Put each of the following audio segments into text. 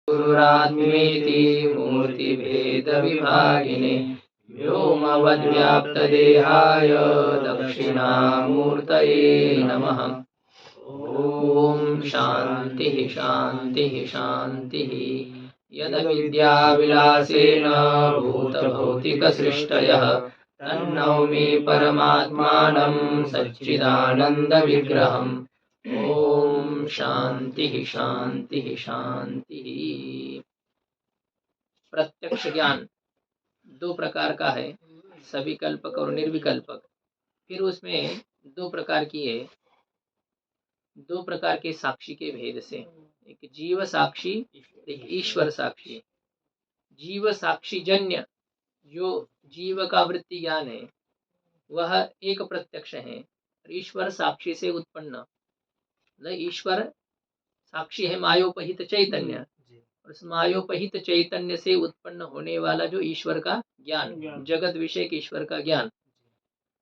गुरुरात्मेति मूर्तिभेदविभागिने व्योमवद्व्याप्तदेहाय दक्षिणामूर्तये नमः। ॐ शान्तिः शान्तिः शान्तिः। यदविद्याविलासेन भूतभौतिकसृष्टयः तन्नौमि परमात्मानं सच्चिदानन्दविग्रहम्। ओम शांति शांति शांति। प्रत्यक्ष ज्ञान दो प्रकार का है, सविकल्पक और निर्विकल्पक। फिर उसमें दो प्रकार की है, दो प्रकार के साक्षी के भेद से, एक जीव साक्षी, एक ईश्वर साक्षी। जीव साक्षी जन्य जो जीव का वृत्ति ज्ञान है वह एक प्रत्यक्ष है। ईश्वर साक्षी से उत्पन्न, ईश्वर साक्षी है मायोपहित चैतन्य, और उस मायोपहित चैतन्य से उत्पन्न होने वाला जो ईश्वर का ज्ञान, जगत विषय के ईश्वर का ज्ञान,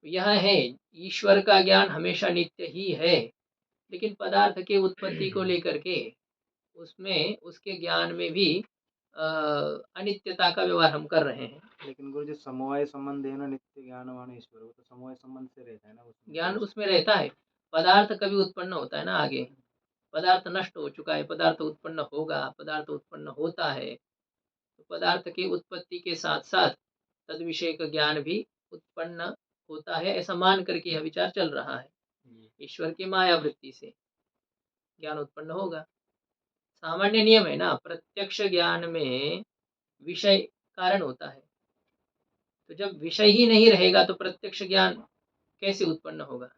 यह है। ईश्वर का ज्ञान हमेशा नित्य ही है, लेकिन पदार्थ के उत्पत्ति को लेकर के उसमें, उसके ज्ञान में भी अनित्यता का व्यवहार हम कर रहे हैं। लेकिन गुरु जी समवाय संबंध है ना, नित्य ज्ञानवान ईश्वर, वो तो समवाय संबंध से रहता है ना, ज्ञान उसमें रहता है। पदार्थ कभी उत्पन्न होता है ना, आगे पदार्थ नष्ट हो चुका है, पदार्थ उत्पन्न होगा, पदार्थ उत्पन्न होता है, तो पदार्थ की उत्पत्ति के साथ साथ तद विषय का ज्ञान भी उत्पन्न होता है, ऐसा मान करके यह विचार चल रहा है। ईश्वर की माया वृत्ति से ज्ञान उत्पन्न होगा, सामान्य नियम है ना। प्रत्यक्ष ज्ञान में विषय कारण होता है, तो जब विषय ही नहीं रहेगा तो प्रत्यक्ष ज्ञान कैसे उत्पन्न होगा।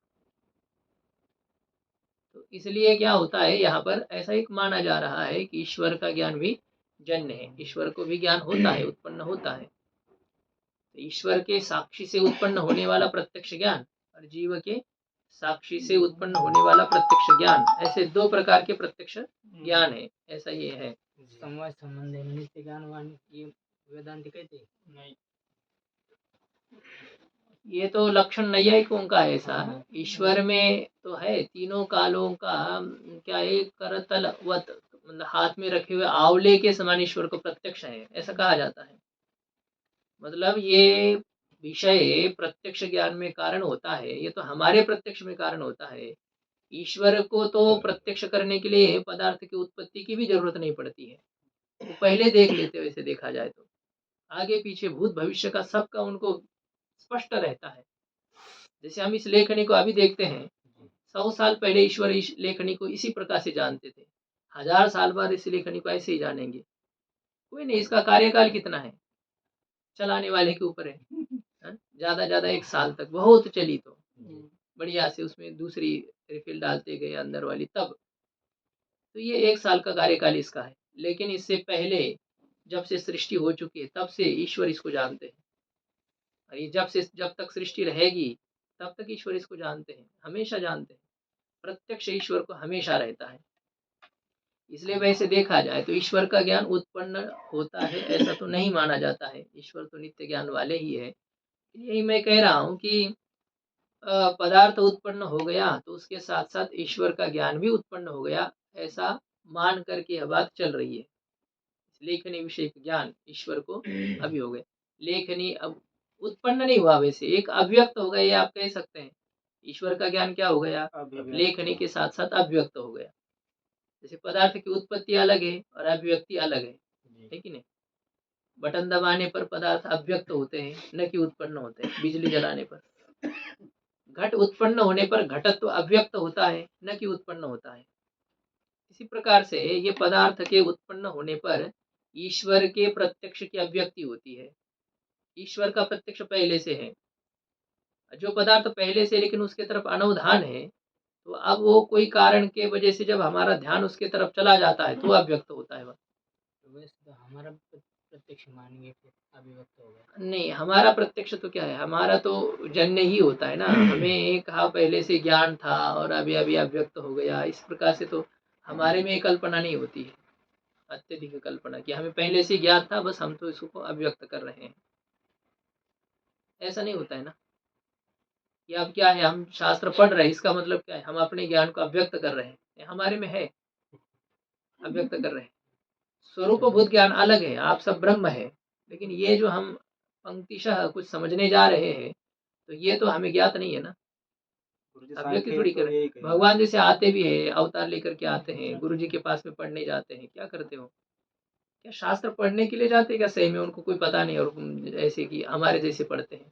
तो इसलिए क्या होता है, यहाँ पर ऐसा एक माना जा रहा है कि ईश्वर का ज्ञान भी जन्य है, ईश्वर को भी ज्ञान होता है, उत्पन्न होता है। तो ईश्वर के साक्षी से उत्पन्न होने वाला प्रत्यक्ष ज्ञान और जीव के साक्षी से उत्पन्न होने वाला प्रत्यक्ष ज्ञान, ऐसे दो प्रकार के प्रत्यक्ष ज्ञान है, ऐसा ये है। समवाय संबंध है, नित्य ज्ञानवान, ये वेदांत कहते नहीं। ये तो लक्षण नैयायिकों का है ऐसा। ईश्वर में तो है तीनों कालों का क्या, एक करतलवत, मतलब हाथ में रखे हुए आंवले के समान ईश्वर को प्रत्यक्ष है, ऐसा कहा जाता है। मतलब ये विषय प्रत्यक्ष ज्ञान में कारण होता है, ये तो हमारे प्रत्यक्ष में कारण होता है। ईश्वर को तो प्रत्यक्ष करने के लिए पदार्थ की उत्पत्ति की भी जरूरत नहीं पड़ती है, वो पहले देख लेते, वैसे देखा जाए तो आगे पीछे भूत भविष्य का सबका उनको स्पष्ट रहता है। जैसे हम इस लेखनी को अभी देखते हैं, 100 साल पहले ईश्वर इस लेखनी को इसी प्रकार से जानते थे, 1000 साल बाद इस लेखनी को ऐसे ही जानेंगे। कोई नहीं, इसका कार्यकाल कितना है चलाने वाले के ऊपर है। ज्यादा ज्यादा 1 साल तक बहुत चली तो बढ़िया से उसमें दूसरी रिफिल डालते गए अंदर वाली, तब तो ये 1 साल का कार्यकाल इसका है। लेकिन इससे पहले जब से सृष्टि हो चुकी है तब से ईश्वर इसको जानते हैं, और ये जब तक सृष्टि रहेगी तब तक ईश्वर इसको जानते हैं, हमेशा जानते हैं। प्रत्यक्ष ईश्वर को हमेशा रहता है। इसलिए वैसे देखा जाए तो ईश्वर का ज्ञान उत्पन्न होता है ऐसा तो नहीं माना जाता है, ईश्वर तो नित्य ज्ञान वाले ही है। यही मैं कह रहा हूँ कि पदार्थ उत्पन्न हो गया तो उसके साथ साथ ईश्वर का ज्ञान भी उत्पन्न हो गया, ऐसा मान करके यह बात चल रही है। लेखनी विषय ज्ञान ईश्वर को अभी हो गए, लेखनी अब उत्पन्न नहीं हुआ, वैसे एक अव्यक्त हो गया, ये आप कह सकते हैं। ईश्वर का ज्ञान क्या हो गया, लेखनी के साथ साथ अव्यक्त हो गया। जैसे पदार्थ की उत्पत्ति अलग है और अभिव्यक्ति अलग है कि नहीं। बटन दबाने पर पदार्थ अव्यक्त होते हैं, न कि उत्पन्न होते हैं। बिजली जलाने पर घट उत्पन्न होने पर घटत्व अव्यक्त होता है, न कि उत्पन्न होता है। इसी प्रकार से ये पदार्थ के उत्पन्न होने पर ईश्वर के प्रत्यक्ष की अव्यक्ति होती है। ईश्वर का प्रत्यक्ष पहले से है, जो पदार्थ पहले से लेकिन उसके तरफ अनवधान है, तो अब वो कोई कारण के वजह से जब हमारा ध्यान उसके तरफ चला जाता है तो अव्यक्त होता है। वैसे तो हमारा प्रत्यक्ष मानेंगे फिर अभिव्यक्त हो गया। नहीं, हमारा प्रत्यक्ष तो क्या है, हमारा तो जन्य ही होता है ना। हमें कहा पहले से ज्ञान था और अभी अभी अव्यक्त हो गया, इस प्रकार से तो हमारे में कल्पना नहीं होती है, अत्यधिक कल्पना कि हमें पहले से ज्ञात था, बस हम तो इसको अव्यक्त कर रहे हैं, ऐसा नहीं होता है ना। कि अब क्या है, हम शास्त्र पढ़ रहे हैं, इसका मतलब क्या है, हम अपने ज्ञान को अव्यक्त कर रहे हैं, हमारे में है, अव्यक्त कर रहे हैं। स्वरूपभूत ज्ञान अलग है, आप सब ब्रह्म है, लेकिन ये जो हम पंक्तिशः कुछ समझने जा रहे हैं, तो ये तो हमें ज्ञात नहीं है ना, गुरुजी अव्यक्त सांख्य थोड़ी तो कर। यही कहेगा। भगवान जैसे आते भी है, अवतार लेकर के आते हैं, गुरु जी के पास में पढ़ने जाते हैं, क्या करते हो? क्या शास्त्र पढ़ने के लिए जाते हैं क्या सही में? उनको कोई पता नहीं, और ऐसे कि हमारे जैसे पढ़ते हैं।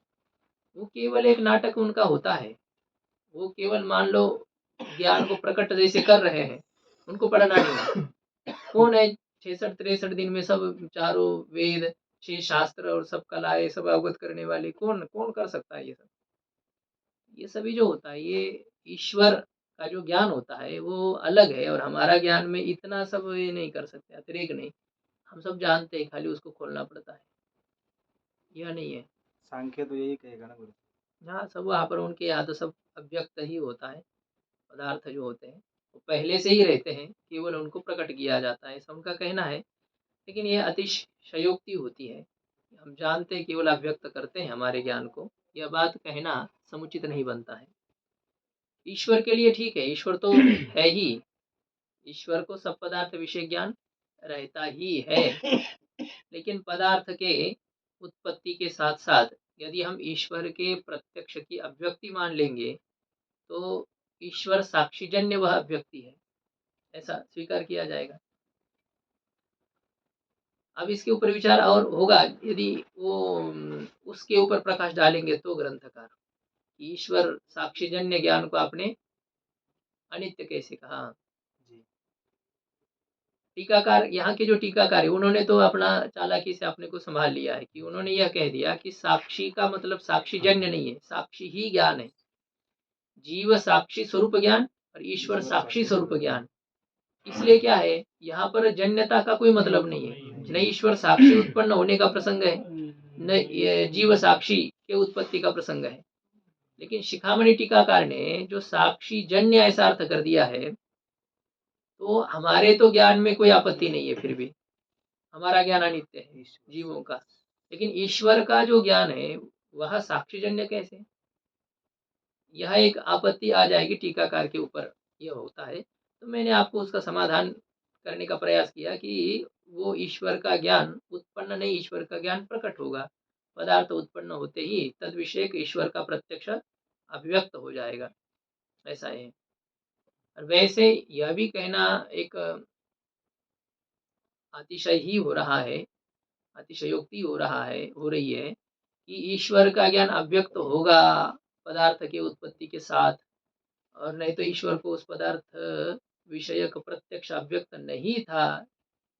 वो केवल एक नाटक उनका होता है, वो केवल मान लो ज्ञान को प्रकट जैसे कर रहे हैं, उनको पढ़ना नहीं है। कौन है 66-63 दिन में सब चारों वेद, 6 शास्त्र और सब कलाएं सब अवगत करने वाले? कौन कौन कर सकता है ये सब? ये सभी जो होता है, ये ईश्वर का जो ज्ञान होता है वो अलग है, और हमारा ज्ञान में इतना सब ये नहीं कर सकते, अतिरेक नहीं। हम सब जानते हैं, खाली उसको खोलना पड़ता है, यह नहीं है। सांख्य तो यही कहेगा ना गुरुजी। हाँ, सब वहाँ पर उनके यहाँ तो सब अव्यक्त ही होता है, पदार्थ जो होते हैं वो पहले से ही रहते हैं, केवल उनको प्रकट किया जाता है, ऐसा उनका कहना है। लेकिन ये अतिशयोक्ति होती है, हम जानते हैं, केवल अव्यक्त करते हैं हमारे ज्ञान को, यह बात कहना समुचित नहीं बनता है। ईश्वर के लिए ठीक है, ईश्वर तो है ही, ईश्वर को सब पदार्थ विषय ज्ञान रहता ही है। लेकिन पदार्थ के उत्पत्ति के साथ साथ यदि हम ईश्वर के प्रत्यक्ष की अव्यक्ति मान लेंगे, तो ईश्वर साक्षीजन्य वह अव्यक्ति है, ऐसा स्वीकार किया जाएगा। अब इसके ऊपर विचार और होगा, यदि वो उसके ऊपर प्रकाश डालेंगे तो ग्रंथकार, ईश्वर साक्षीजन्य ज्ञान को आपने अनित्य कैसे कहा? जी टीकाकार, यहाँ के जो टीकाकार है, उन्होंने तो अपना चालाकी से अपने को संभाल लिया है कि उन्होंने यह कह दिया कि साक्षी का मतलब साक्षीजन्य नहीं है, साक्षी ही ज्ञान है। जीव साक्षी स्वरूप ज्ञान और ईश्वर साक्षी स्वरूप ज्ञान। इसलिए क्या है, यहाँ पर जन्यता का कोई मतलब नहीं है, न ईश्वर साक्षी उत्पन्न होने का प्रसंग है, न ये जीव साक्षी के उत्पत्ति का प्रसंग है। लेकिन शिखामणि टीकाकार ने जो साक्षी जन्य ऐसा अर्थ कर दिया है, तो हमारे तो ज्ञान में कोई आपत्ति नहीं है, फिर भी हमारा ज्ञान अनित्य है जीवों का, लेकिन ईश्वर का जो ज्ञान है वह साक्षीजन्य कैसे? यह एक आपत्ति आ जाएगी टीकाकार के ऊपर, यह होता है। तो मैंने आपको उसका समाधान करने का प्रयास किया कि वो ईश्वर का ज्ञान उत्पन्न नहीं, ईश्वर का ज्ञान प्रकट होगा, पदार्थ उत्पन्न होते ही तद विषय ईश्वर का प्रत्यक्ष अभिव्यक्त हो जाएगा, ऐसा है। और वैसे यह भी कहना एक अतिशय ही हो रहा है, अतिशयोक्ति हो रही है कि ईश्वर का ज्ञान अव्यक्त होगा पदार्थ के उत्पत्ति के साथ, और नहीं तो ईश्वर को उस पदार्थ विषयक प्रत्यक्ष अव्यक्त नहीं था,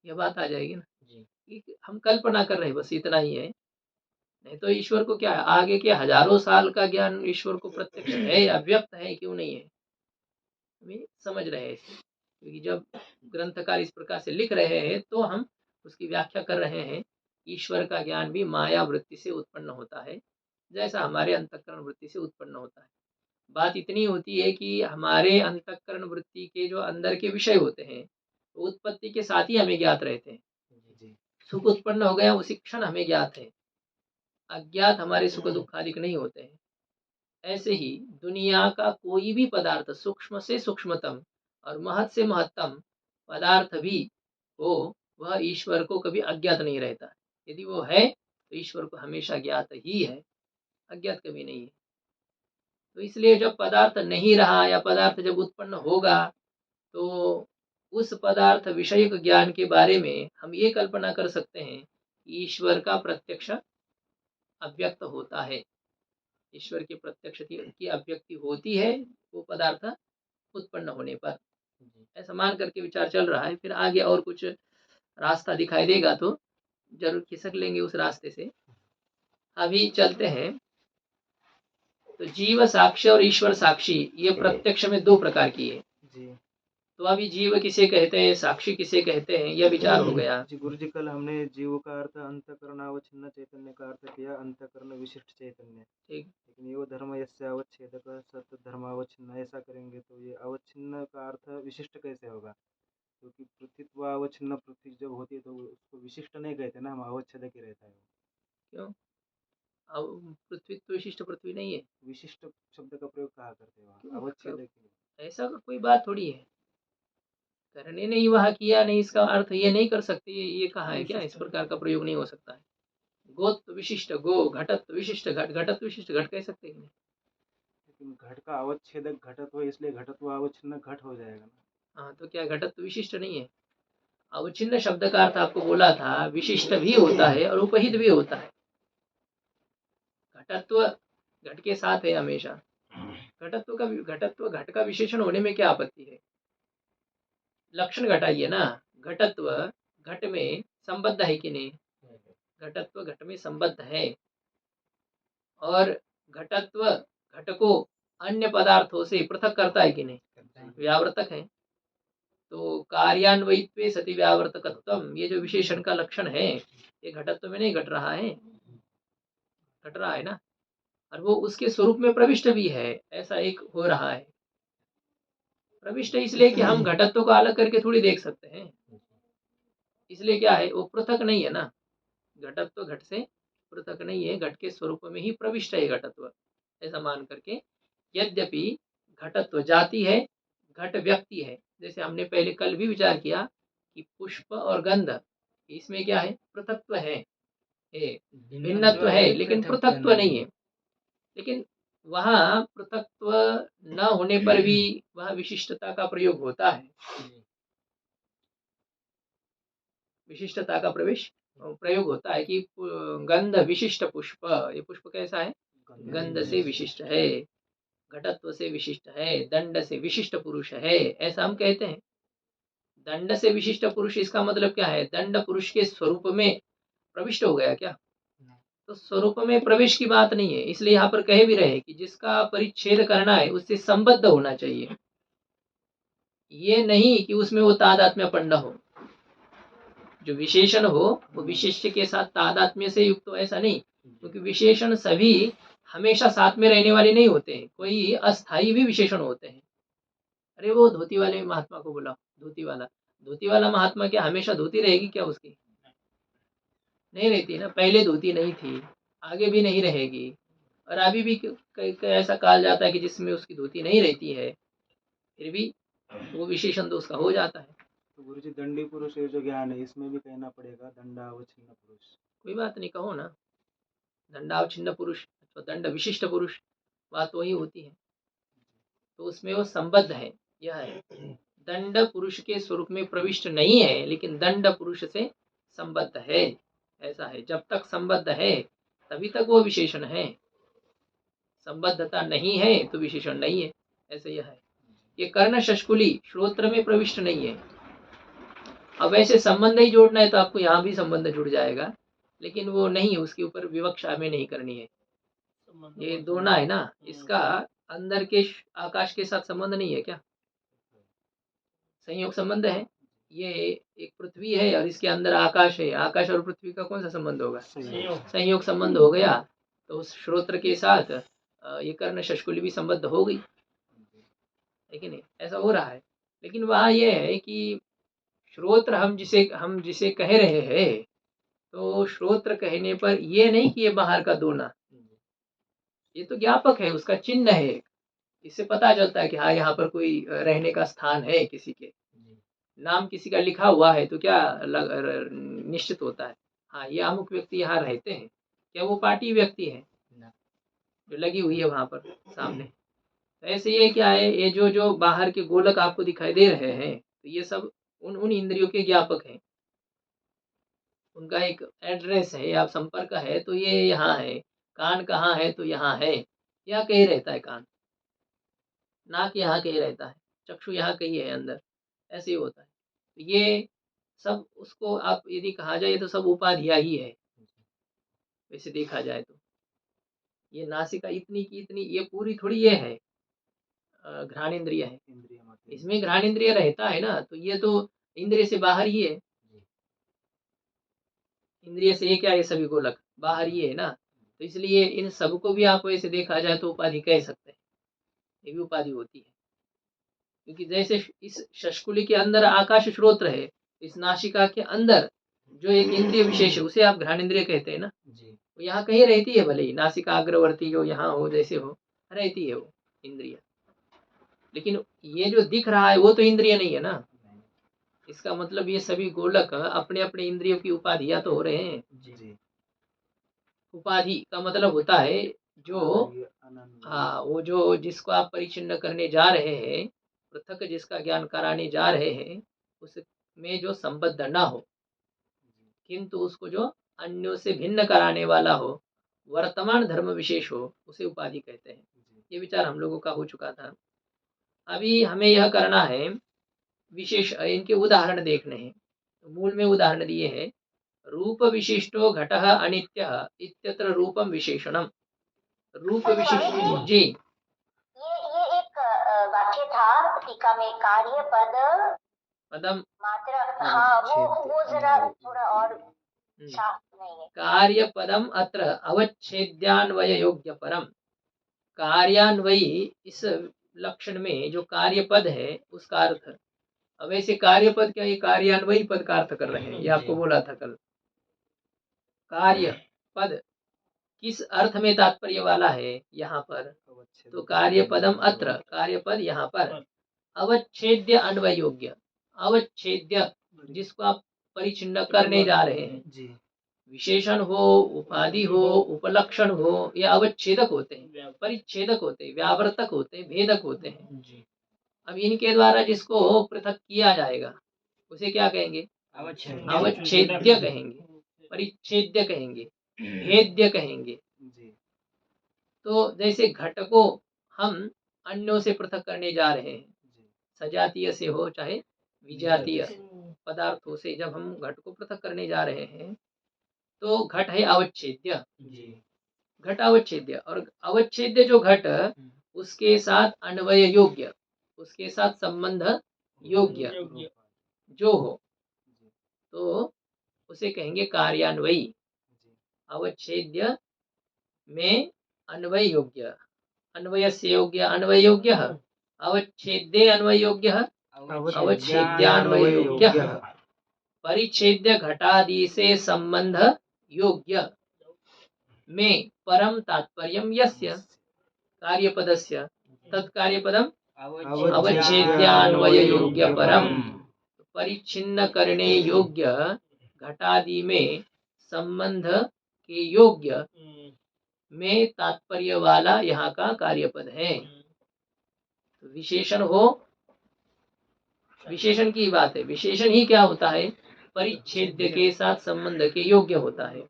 यह बात आ जाएगी ना जी कि हम कल्पना कर रहे हैं, बस इतना ही है। नहीं तो ईश्वर को क्या है, आगे के हजारों साल का ज्ञान ईश्वर को प्रत्यक्ष है, अव्यक्त है, क्यों नहीं है, हमें समझ रहे हैं इसे। क्योंकि जब ग्रंथकार इस प्रकार से लिख रहे हैं तो हम उसकी व्याख्या कर रहे हैं। ईश्वर का ज्ञान भी माया वृत्ति से उत्पन्न होता है, जैसा हमारे अंतःकरण वृत्ति से उत्पन्न होता है। बात इतनी होती है कि हमारे अंतःकरण वृत्ति के जो अंदर के विषय होते हैं, वो उत्पत्ति के साथ ही हमें ज्ञात रहते हैं। जी सुख उत्पन्न हो गया उसी क्षण हमें ज्ञात है, अज्ञात हमारे सुख दुख आदि नहीं होते हैं। ऐसे ही दुनिया का कोई भी पदार्थ, सूक्ष्म से सूक्ष्मतम और महत से महत्तम पदार्थ भी हो, वह ईश्वर को कभी अज्ञात नहीं रहता। यदि वो है तो ईश्वर को हमेशा ज्ञात ही है, अज्ञात कभी नहीं है। तो इसलिए जब पदार्थ नहीं रहा या पदार्थ जब उत्पन्न होगा, तो उस पदार्थ विषयक ज्ञान के बारे में हम ये कल्पना कर सकते हैं कि ईश्वर का प्रत्यक्ष अव्यक्त होता है, ईश्वर के प्रत्यक्ष की अभिव्यक्ति होती है वो पदार्थ उत्पन्न होने पर। ऐसा मान करके विचार चल रहा है, फिर आगे और कुछ रास्ता दिखाई देगा तो जरूर खिसक लेंगे उस रास्ते से। अभी चलते हैं। तो जीव साक्ष्य और ईश्वर साक्षी, ये प्रत्यक्ष में दो प्रकार की है। जी तो अभी जीव किसे कहते हैं, साक्षी किसे कहते हैं, यह विचार हो गया। जी गुरुजी, कल हमने जीव का अर्थ अंतःकरण अवच्छिन्न चैतन्य का अर्थ किया अंतःकरण विशिष्ट चैतन्य। ठीक, लेकिन ये धर्म यस्य अवच्छेदक सत धर्मावच्छिन्न, ऐसा करेंगे तो ये अवच्छिन्न का अर्थ विशिष्ट कैसे होगा? क्योंकि पृथ्वीत्व अवच्छिन्न पृथ्वी जब होती है तो उसको विशिष्ट नहीं कहते ना, हम अवच्छेदक ही रहता है वो। क्यों? अब पृथ्वी तो विशिष्ट पृथ्वी नहीं है, विशिष्ट शब्द का प्रयोग कहाँ करते हो वहाँ? क्यों अवच्छेदक ही। ऐसा कोई बात थोड़ी है। करने नहीं वह किया नहीं, इसका अर्थ ये नहीं कर सकते, ये कहा है क्या? इस प्रकार का प्रयोग नहीं हो सकता है। गोत्व विशिष्ट गो, घटत्व विशिष्ट घट, घटत्व विशिष्ट घट कह सकते हैं। लेकिन घट का अवच्छेदक घटत्व है, इसलिए घटत्व अवच्छिन्न घट हो जाएगा ना। हाँ, तो क्या घटत्व विशिष्ट नहीं है? अवच्छिन्न शब्द का अर्थ आपको बोला था विशिष्ट भी होता है और उपहित भी होता है। घटत्व घट के साथ है हमेशा। घटत्व घट का विशेषण होने में क्या आपत्ति है? लक्षण घटाइए ना। घटत्व घट में संबद्ध है कि नहीं? घटत्व घट में संबद्ध है, और घटत्व घट को अन्य पदार्थों से पृथक करता है कि नहीं? व्यावर्तक है। तो कार्यान्वयित्वे सति व्यावर्तकत्वम, ये जो विशेषण का लक्षण है, ये घटत्व में नहीं घट रहा है, घट रहा है ना। और वो उसके स्वरूप में प्रविष्ट भी है, ऐसा एक हो रहा है। प्रविष्ट इसलिए कि हम घटत्व को अलग करके थोड़ी देख सकते हैं, इसलिए क्या है, वो पृथक नहीं है ना। घटत्व घट से पृथक नहीं है, घट के स्वरूप में ही प्रविष्ट है घटत्व, ऐसा मान करके। यद्यपि घटत्व जाति है, घट व्यक्ति है। जैसे हमने पहले कल भी विचार किया कि पुष्प और गंध, इसमें क्या है, पृथकत्व है, भिन्नत्व है, लेकिन पृथकत्व नहीं है। लेकिन वहाँ पृथकत्व न होने पर भी वह विशिष्टता का प्रयोग होता है, विशिष्टता का प्रयोग होता है कि गंध विशिष्ट पुष्प, ये पुष्प कैसा है? गंध से विशिष्ट है, घटत्व से विशिष्ट है, दंड से विशिष्ट पुरुष है, ऐसा हम कहते हैं। दंड से विशिष्ट पुरुष, इसका मतलब क्या है? दंड पुरुष के स्वरूप में प्रविष्ट हो गया क्या? तो स्वरूप में प्रवेश की बात नहीं है, इसलिए यहाँ पर कह भी रहे कि जिसका परिच्छेद करना है उससे संबद्ध होना चाहिए, ये नहीं कि उसमें वो तादात्म्यपन्न हो। जो विशेषण हो वो विशिष्ट के साथ तादात्म्य से युक्त हो, ऐसा नहीं, क्योंकि विशेषण सभी हमेशा साथ में रहने वाले नहीं होते हैं, कोई अस्थायी भी विशेषण होते हैं। अरे वो धोती वाले महात्मा को बुलाओ, धोती वाला महात्मा क्या हमेशा धोती रहेगी क्या उसकी? नहीं रहती ना। पहले धोती नहीं थी, आगे भी नहीं रहेगी, और अभी भी ऐसा कहा जाता है कि जिसमें उसकी धोती नहीं रहती है, फिर भी वो विशेषण तो उसका हो जाता है। तो गुरु जी, दंडी पुरुष ये जो ज्ञान है, इसमें भी कहना पड़ेगा दंडावच्छिन्न पुरुष। कोई बात नहीं, कहो ना, दंडावच्छिन्न पुरुष अथवा दंड विशिष्ट पुरुष, बात वही होती है। तो उसमें वो संबद्ध है, यह है। दंड पुरुष के स्वरूप में प्रविष्ट नहीं है, लेकिन दंड पुरुष से संबद्ध है, ऐसा है। जब तक संबद्ध है तभी तक वो विशेषण है, संबद्धता नहीं है तो विशेषण नहीं है, ऐसे यह है। ये कर्ण शष्कुली श्रोत्र में प्रविष्ट नहीं है। अब ऐसे संबंध ही जोड़ना है तो आपको यहाँ भी संबंध जुड़ जाएगा, लेकिन वो नहीं है, उसके ऊपर विवक्षा हमें नहीं करनी है। ये दोना है ना, इसका अंदर के आकाश के साथ संबंध नहीं है क्या? संयोग संबंध है। ये एक पृथ्वी है और इसके अंदर आकाश है, आकाश और पृथ्वी का कौन सा संबंध होगा? संयोग संबंध हो गया। तो उस श्रोत्र के साथ ये कर्ण शष्कुली भी संबद्ध हो गई, लेकिन नहीं, ऐसा हो रहा है। लेकिन वहाँ ये है कि श्रोत्र हम जिसे कह रहे हैं, तो श्रोत्र कहने पर ये नहीं कि ये बाहर का दोना, ये तो ज्ञापक है, उसका चिन्ह है। इससे पता चलता है कि हाँ यहाँ पर कोई रहने का स्थान है, किसी के नाम किसी का लिखा हुआ है तो क्या निश्चित होता है, हाँ ये अमुक व्यक्ति यहाँ रहते हैं। क्या वो पार्टी व्यक्ति है जो लगी हुई है वहां पर सामने? तो ऐसे ये क्या है, ये जो बाहर के गोलक आपको दिखाई दे रहे हैं, तो ये सब उन इंद्रियों के ज्ञापक हैं, उनका एक एड्रेस है, आप संपर्क है तो ये यहाँ है। कान कहाँ है तो यहाँ है, यहाँ कहीं रहता है कान, नाक यहाँ कहीं रहता है, चक्षु यहाँ कहीं है अंदर, ऐसे ही होता है। तो ये सब उसको आप यदि कहा जाए तो सब उपाधियां ही है, वैसे देखा जाए तो। ये नासिका इतनी की इतनी, ये पूरी थोड़ी ये है घ्राण इंद्रिय है, इसमें घ्राण इंद्रिय रहता है ना, तो ये तो इंद्रिय से बाहर ही है। इंद्रिय से ये क्या है, सभी गोलक बाहर ही है ना, तो इसलिए इन सबको भी आप वैसे देखा जाए तो उपाधि कह सकते हैं, ये भी उपाधि होती है। क्योंकि जैसे इस शष्कुली के अंदर आकाश श्रोत्र है, इस नासिका के अंदर जो एक इंद्रिय विशेष है उसे आप घ्राण इंद्रिय कहते हैं ना, वो यहाँ कहीं रहती है, भले ही नासिका अग्रवर्ती जो यहाँ हो, जैसे हो रहती है वो इंद्रिय, लेकिन ये जो दिख रहा है वो तो इंद्रिय नहीं है ना, इसका मतलब ये सभी गोलक अपने अपने इंद्रियों की उपाधियां तो हो रहे हैं। जी उपाधि का मतलब होता है जो कार्य अनन्वय। हाँ, वो जो जिसको आप परिचिन्न करने जा रहे हैं, पृथक जिसका ज्ञान कराने जा रहे हैं, उसमें जो संबद्ध ना हो, किंतु उसको जो अन्यों से भिन्न कराने वाला हो, वर्तमान धर्म विशेष हो, उसे उपाधि कहते हैं। जी ये विचार हम लोगों का हो चुका था। अभी हमें यह करना है विशेष, इनके उदाहरण देखने हैं। तो मूल में उदाहरण दिए हैं, रूप विशिष्टो घटः अनित्यः इत्यत्र रूपम विशेषणम। रूप विशिष्ट जी ये एक वाक्य था टीका में, कार्य पद पदम मात्र। हाँ, वो जरा थोड़ा और हम्म, साफ नहीं है। कार्य पदम अत्र अवच्छेद्यान्वय योग्य परम। कार्यान्वयी इस लक्षण में जो कार्य पद है उसका अर्थ, अब ऐसे कार्य पद क्या, ये कार्यान्वयी पद का अर्थ कर रहे हैं, ये आपको बोला था कल। कार्य पद किस अर्थ में तात्पर्य वाला है यहाँ पर, अवच्छेद तो कार्य पदम अत्र, कार्य पद यहाँ पर अवच्छेद्य अन्वय योग्य। अवच्छेद्य जिसको आप परिचिन्न करने जा रहे हैं, जी विशेषण हो, उपाधि हो, उपलक्षण हो, ये अवच्छेदक होते हैं, परिच्छेदक होते हैं, व्यावर्तक होते हैं, भेदक होते हैं। अब इनके द्वारा जिसको पृथक किया जाएगा उसे क्या कहेंगे, अवच्छेद्य कहेंगे, परिच्छेद्य कहेंगे, भेद्य कहेंगे। जी तो जैसे घट को हम अन्यों से पृथक करने जा रहे हैं, जी सजातीय से हो चाहे विजातीय पदार्थों से, जब हम घट को पृथक करने जा रहे हैं तो घट है अवच्छेद्य। जी घट अवच्छेद्य, और अवच्छेद्य जो घट उसके साथ अन्वय योग्य, उसके साथ संबंध योग्य जो हो, जी तो उसे कहेंगे कार्यान्वयी। जी अवच्छेद्य में अन्वय योग्य, अन्वय से योग्य अन्वय योग्य, अवच्छेद्य अन्वय योग्य, अवच्छेद्यान्वय योग्य, परिच्छेद्य घटादि से संबंध योग्य में परम तात्पर्यम यस्य कार्यपदस्य तत्कार्यपदम अवच्छेद्यान्वय योग्य परम। परिच्छिन्न करने योग्य घटादि में संबंध के योग्य में तात्पर्य वाला यहाँ का कार्यपद है। तो विशेषण हो, विशेषण की बात है, विशेषण ही क्या होता है, परिच्छेद्य के साथ संबंध के योग्य होता है।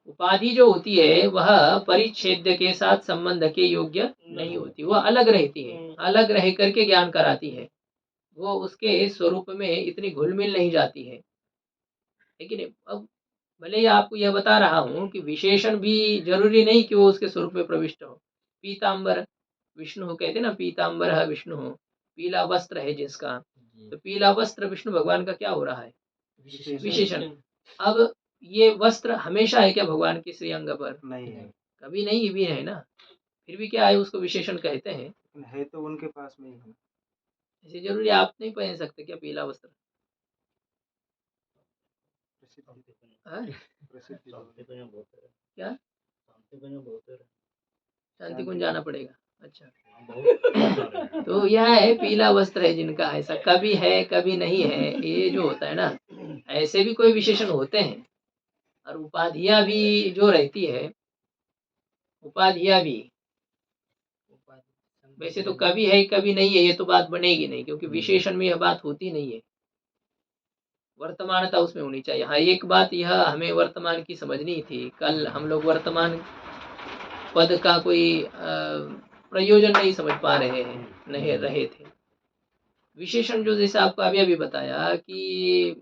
उपाधि जो होती है वह परिच्छेद्य के साथ संबंध के योग्य नहीं होती, वह अलग रहती है, अलग रह करके ज्ञान कराती है, वो उसके स्वरूप में इतनी घुल मिल नहीं जाती है। लेकिन अब भले ही आपको यह बता रहा हूँ कि विशेषण भी जरूरी नहीं कि वो उसके स्वरूप में प्रविष्ट हो। पीताम्बर विष्णु हो, कहते ना पीताम्बर विष्णु हो, पीला वस्त्र है जिसका, तो पीला वस्त्र विष्णु भगवान का क्या हो रहा है, विशेषण। अब ये वस्त्र हमेशा है क्या भगवान के श्री अंग पर, नहीं है, कभी नहीं भी है ना, फिर भी क्या है उसको विशेषण कहते हैं। लेकिन है तो उनके पास में ही है। इसे जरूरी आप नहीं पहन सकते क्या पीला वस्त्र, हाँ? प्रसिद्धि क्या शांति कुंज जाना पड़ेगा, अच्छा। तो यह है पीला वस्त्र है जिनका, ऐसा कभी है कभी नहीं है, ये जो होता है ना, ऐसे भी कोई विशेषण होते हैं। और उपाधियां भी जो रहती है, उपाधियां भी वैसे तो कभी है कभी नहीं है, ये तो बात बनेगी नहीं, क्योंकि विशेषण में यह बात होती नहीं है, वर्तमानता उसमें होनी चाहिए। हाँ, एक बात यह हमें वर्तमान की समझनी थी, कल हम लोग वर्तमान पद का कोई प्रयोजन नहीं समझ पा रहे हैं, नहीं रहे थे। विशेषण जो जैसे आपको अभी अभी बताया कि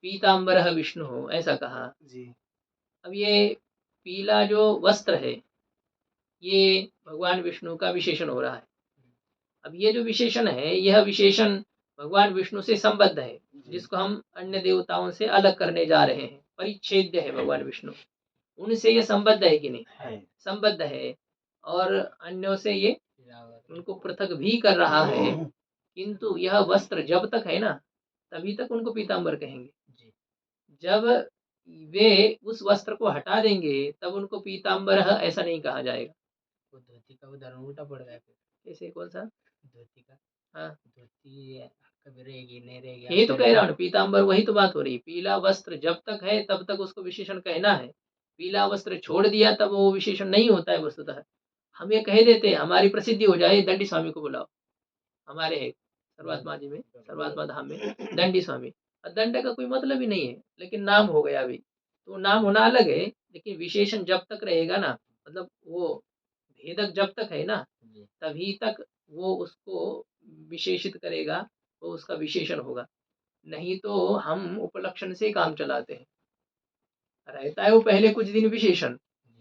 पीताम्बर विष्णु हो, ऐसा कहा। जी अब ये पीला जो वस्त्र है ये भगवान विष्णु का विशेषण हो रहा है। अब ये जो विशेषण है, यह विशेषण भगवान विष्णु से संबद्ध है, जिसको हम अन्य देवताओं से अलग करने जा रहे हैं, परिच्छेद्य है भगवान विष्णु, उनसे ये संबद्ध है कि नहीं, है। संबद्ध है, और अन्यों से ये उनको पृथक भी कर रहा है, किंतु यह वस्त्र जब तक है ना तभी तक उनको पीताम्बर कहेंगे। जब वे उस वस्त्र को हटा देंगे तब उनको पीताम्बर ऐसा नहीं कहा जाएगा। वो धोती का उदाहरण उल्टा पड़ गया फिर। कैसे, कौन सा? धोती का हाँ धोती कभी रहेगी नहीं रहेगी, यही तो आपके कह रहा ऊपर। हूँ, पीताम्बर वही तो बात हो रही है। पीला वस्त्र जब तक है तब तक उसको विशेषण कहना है, पीला वस्त्र छोड़ दिया तब वो विशेषण नहीं होता है वस्तुतः। हम ये कह देते हैं, हमारी प्रसिद्धि हो जाए, दंडी स्वामी को बुलाओ, हमारे है सर्वात्मा जी में, सर्वात्मा धाम में दंडी स्वामी। और दंड का कोई मतलब ही नहीं है, लेकिन नाम हो गया अभी, तो नाम होना अलग है, लेकिन विशेषण जब तक रहेगा ना, मतलब वो भेदक जब तक है ना, जी तभी तक वो उसको विशेषित करेगा, वो उसका विशेषण होगा। नहीं तो हम उपलक्षण से ही काम चलाते हैं। रहता है वो पहले कुछ दिन विशेषण,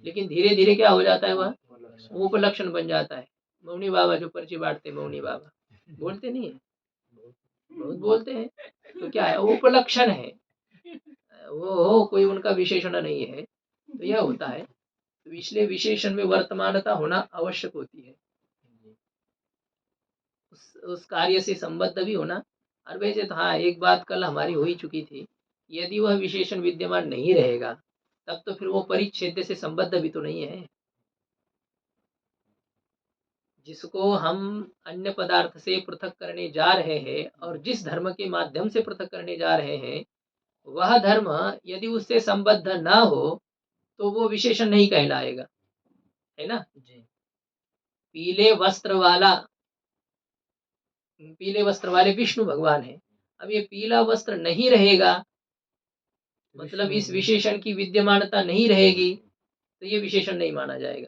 लेकिन धीरे धीरे क्या हो जाता है वह उपलक्षण। वो उपलक्षण बन जाता है। मौनी बाबा जो पर्ची बांटते हैं, मौनी बाबा बोलते नहीं है, बहुत बोलते हैं, तो क्या है वो उपलक्षण है, वो कोई उनका विशेषण नहीं है। तो यह होता है, तो इसलिए विशेषण में वर्तमानता होना आवश्यक होती है, उस कार्य से संबद्ध भी होना। और वैसे तो हाँ, एक बात कल हमारी हो ही चुकी थी, यदि वह विशेषण विद्यमान नहीं रहेगा तब तो फिर वो परिच्छेद से संबद्ध भी तो नहीं है। जिसको हम अन्य पदार्थ से पृथक करने जा रहे हैं और जिस धर्म के माध्यम से पृथक करने जा रहे हैं, वह धर्म यदि उससे संबद्ध ना हो तो वो विशेषण नहीं कहलाएगा, है ना। जी पीले वस्त्र वाला, पीले वस्त्र वाले विष्णु भगवान है। अब ये पीला वस्त्र नहीं रहेगा, मतलब इस विशेषण की विद्यमानता नहीं रहेगी, तो ये विशेषण नहीं माना जाएगा।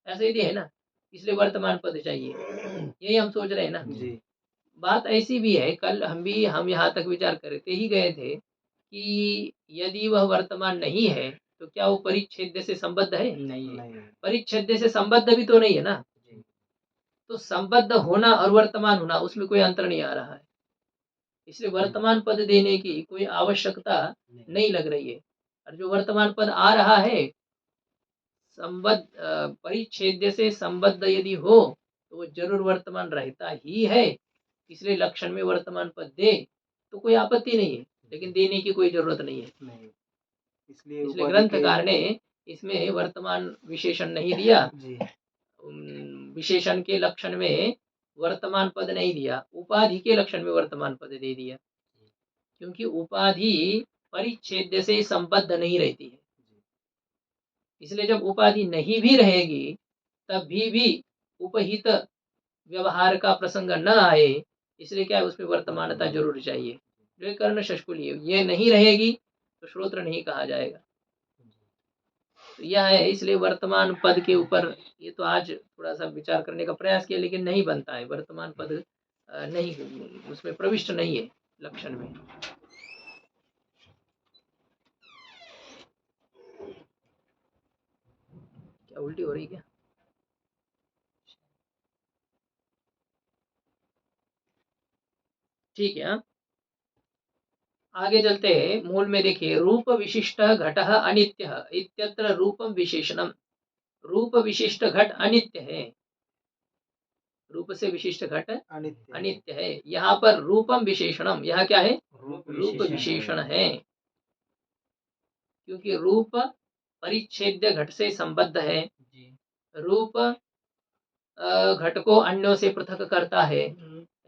ऐसा ही है ना, इसलिए वर्तमान पद चाहिए, यही हम सोच रहे हैं ना। जी बात ऐसी भी है, कल हम यहाँ तक विचार करते ही गए थे कि यदि वह वर्तमान नहीं है तो क्या वो परिच्छेद से संबद्ध है? नहीं है। नहीं। परिच्छेद से संबद्ध भी तो नहीं है ना। जी तो संबद्ध होना और वर्तमान होना, उसमें कोई अंतर नहीं आ रहा है, इसलिए वर्तमान पद देने की कोई आवश्यकता नहीं लग रही है। और जो वर्तमान पद आ रहा है, संबद्ध परिच्छेद से संबद्ध यदि हो तो वो जरूर वर्तमान रहता ही है, इसलिए लक्षण में वर्तमान पद दे तो कोई आपत्ति नहीं है, लेकिन देने की कोई जरूरत नहीं है। नहीं, इसलिए इसलिए उपाधि के ग्रंथकार ने इसमें वर्तमान विशेषण नहीं दिया, जी विशेषण के लक्षण में वर्तमान पद नहीं दिया, उपाधि के लक्षण में वर्तमान पद दे दिया, क्योंकि उपाधि परिच्छेद से संबद्ध नहीं रहती है। इसलिए जब उपाधि नहीं भी रहेगी तब भी उपहित व्यवहार का प्रसंग न आए, इसलिए क्या है उसमें वर्तमानता जरूर चाहिए। जो ये कर्ण षष्कुली है, ये नहीं रहेगी तो श्रोत्र नहीं कहा जाएगा। तो यह है, इसलिए वर्तमान पद के ऊपर ये तो आज थोड़ा सा विचार करने का प्रयास किया, लेकिन नहीं बनता है वर्तमान पद, नहीं, उसमें प्रविष्ट नहीं है लक्षण में। क्या उल्टी हो रही क्या? ठीक है, हाँ? आगे चलते हैं, मूल में देखिए, रूप विशिष्ट घट अनित्य इत्यत्र रूपम विशेषणम। रूप विशिष्ट घट अनित्य है, रूप से विशिष्ट घट अनित्य है। अनित्य है। यहाँ पर रूपम विशेषणम, यहाँ क्या है? रूप विशेषण है, क्योंकि रूप परिच्छेद्य घट से संबद्ध है। जी रूप घट को अन्यों से पृथक करता है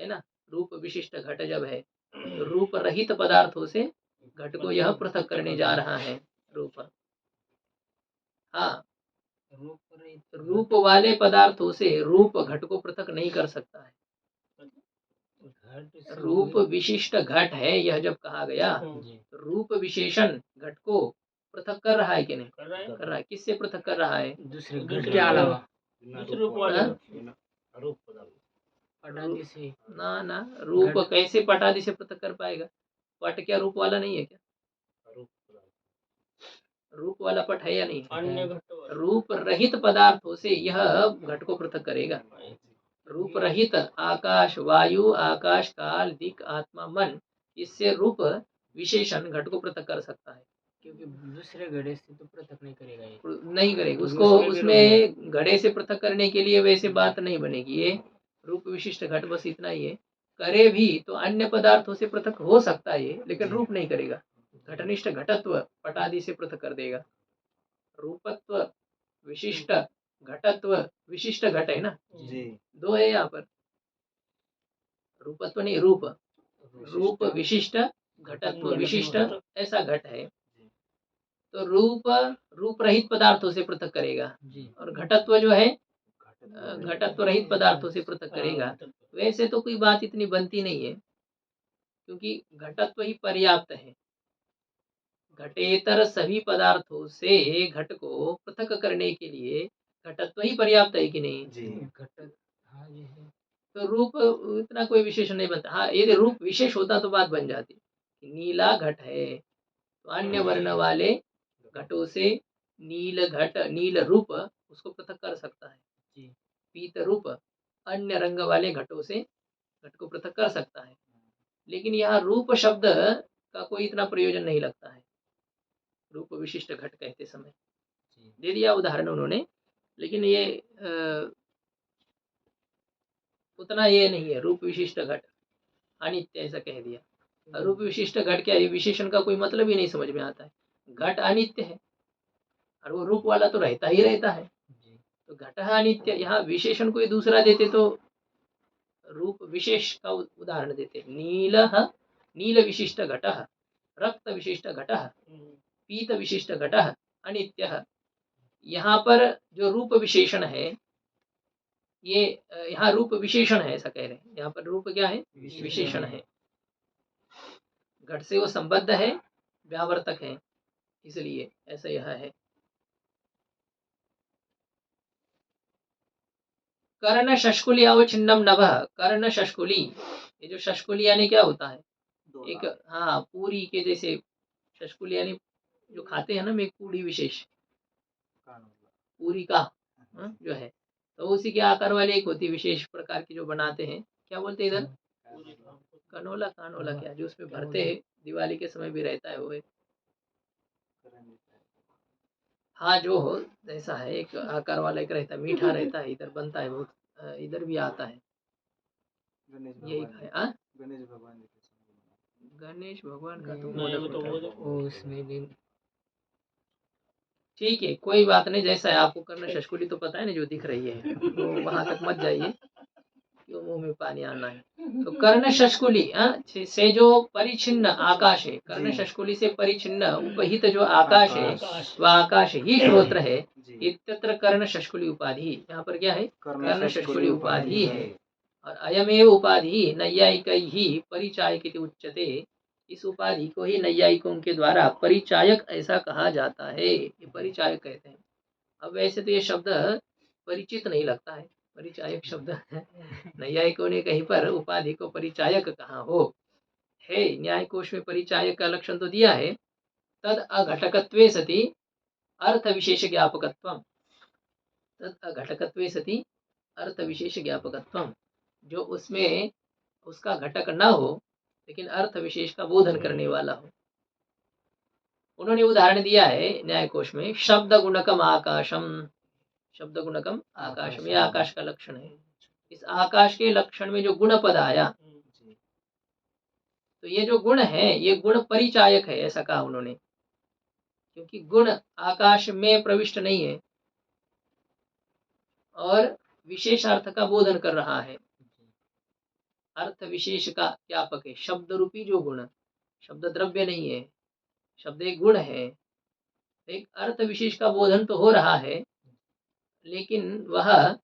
ना। रूप विशिष्ट घट जब है तो रूप रहित पदार्थों से घट को यह पृथक करने जा रहा है रूप। हाँ, रूप रहित रूप वाले पदार्थों से रूप घट को पृथक नहीं कर सकता है। घट से रूप विशिष्ट घट है यह जब कहा गया, जी तो रूप विशेषण घट को पृथक कर रहा है कि नहीं? कर रहा है। कर रहा है। किससे पृथक कर रहा है? दूसरे घट के अलावा दूसरे रूप वाले पटादी से ना रूप घट- कैसे पटादि से पृथक कर पाएगा? पट क्या रूप वाला नहीं है क्या? रूप वाला पट है या नहीं? अन्य रूप रहित पदार्थों से यह घट को पृथक करेगा। रूप रहित आकाश, वायु, आकाश, काल, दिक, आत्मा, मन, इससे रूप विशेषण घट को पृथक कर सकता है। क्योंकि दूसरे घड़े से तो पृथक नहीं करेगा ये। नहीं करेगा उसको, उसमें भी उसमें घड़े से पृथक करने के लिए वैसे बात नहीं बनेगी। ये रूप विशिष्ट घट बस इतना ही है। करे भी तो अन्य पदार्थों से पृथक हो सकता है ये, लेकिन रूप नहीं करेगा। घटनिष्ठ घटत्व पटादि से पृथक कर देगा। रूपत्व विशिष्ट घटत्व विशिष्ट घट है ना, जी दो है यहाँ पर। रूपत्व नहीं, रूप रूप विशिष्ट विशिष्ट घटत्व घटत्व विशिष्ट विशिष्ट। ऐसा घट है। जी तो रूप रहित पदार्थों से पृथक करेगा जी और घटत्व जो है घटत्व घटत्व रहित पदार्थों से पृथक करेगा। वैसे तो कोई बात इतनी बनती नहीं है, क्योंकि घटत्व ही पर्याप्त है। घटेतर सभी पदार्थों से घट को पृथक करने के लिए घटत्व ही पर्याप्त है कि नहीं? जी घटत हाँ जी है। तो रूप इतना कोई विशेषण नहीं बनता। हाँ, यदि रूप विशेष होता तो बात बन जाती कि नीला घट है तो अन्य वर्ण वाले घटों से नील रूप उसको पृथक कर सकता है। जी पीत रूप अन्य रंग वाले घटों से घट को पृथक कर सकता है। लेकिन यहाँ रूप शब्द का कोई इतना प्रयोजन नहीं लगता है रूप विशिष्ट घट कहते समय। जी दे दिया उदाहरण उन्होंने, लेकिन ये उतना ये नहीं है। रूप विशिष्ट घट अनित्य ऐसा कह दिया। रूप विशिष्ट घट क्या है, विशेषण का कोई मतलब ही नहीं समझ में आता है। घट अनित्य है और वो रूप वाला तो रहता ही रहता है। जी तो घट अनित्य, यहाँ विशेषण कोई दूसरा देते तो रूप विशेष का उदाहरण देते। नील विशिष्ट घट, रक्त विशिष्ट घट, पीत विशिष्ट घट अनित्य। यहाँ पर जो रूप विशेषण है ये यहाँ रूप विशेषण है ऐसा कह रहे हैं। यहाँ पर रूप क्या है, विशेषण है। घट से वो संबद्ध है, व्यावर्तक है, इसलिए ऐसा यह है। कर्ण शष्कुली अवच्छिन्नम नभः। कर्ण शष्कुली, ये जो शष्कुली यानी क्या होता है, दो एक लाख। हाँ पूरी के जैसे शष्कुली यानी जो खाते हैं ना, में एक पूरी विशेष कान वाला। पूरी का जी, जो है, तो उसी के आकार वाली एक होती है विशेष प्रकार की जो बनाते हैं। क्या बोलते हैं इधर? कान वाला। कनोला, कानोला क्या, जो उसमें भरते हैं दिवाली के समय भी रहता है वो एक। करंजी का है। हाँ जो हो ऐसा है, एक आकार वाला एक रहता है, मीठा रहता है, इधर बनता है बहुत, इधर भी आता है। गणेश यही भगवान खाए गणेश भगवान जी के समय बना। गणेश भगवान का तो नहीं, मोदक होता है। वो उसमें भी ठीक है, कोई बात नहीं, जैसा है। आपको कर्ण शष्कुली तो पता है ना जो दिख रही है, तो वहां तक मत जाइए, क्यों मुंह में पानी आना है। तो कर्ण शष्कुली से जो परिचिन्न आकाश है, कर्ण जी। शष्कुली से परिचिन्न उपहित जो आकाश है, आकाश। वह आकाश ही श्रोत्र है। जी इत्यत्र कर्ण शष्कुली उपाधि, यहाँ पर क्या है, कर्ण शष्कुली शष्कुली उपाधि है। और अयमेव उपाधि नैयायिकैः परिचायक इति उच्यते। इस उपाधि को ही नैयायिकों के द्वारा परिचायक ऐसा कहा जाता है। ये परिचायक कहते हैं। अब वैसे तो ये शब्द परिचित नहीं लगता है, परिचायक शब्द नैयायिकों ने कहीं पर उपाधि को परिचायक कहा हो है। न्याय कोश में परिचायक का लक्षण तो दिया है। तद अघटकत्वे सति अर्थ विशेष ज्ञापकत्वम। तद अघटकत्वे सति अर्थ विशेष ज्ञापकत्वम, जो उसमें उसका घटक न हो लेकिन अर्थ विशेष का बोधन करने वाला हो। उन्होंने उदाहरण दिया है न्याय कोश में, शब्द गुणकम आकाशम। शब्द गुणकम आकाशम, यह आकाश का लक्षण है। इस आकाश के लक्षण में जो गुण पद आया, जी तो ये जो गुण है ये गुण परिचायक है ऐसा कहा उन्होंने, क्योंकि गुण आकाश में प्रविष्ट नहीं है और विशेष अर्थ का बोधन कर रहा है। अर्थ विशेष का ज्ञापक है शब्द रूपी जो गुण, शब्द द्रव्य नहीं है, शब्द एक गुण है। एक अर्थ विशेष का बोधन तो हो रहा है, लेकिन वह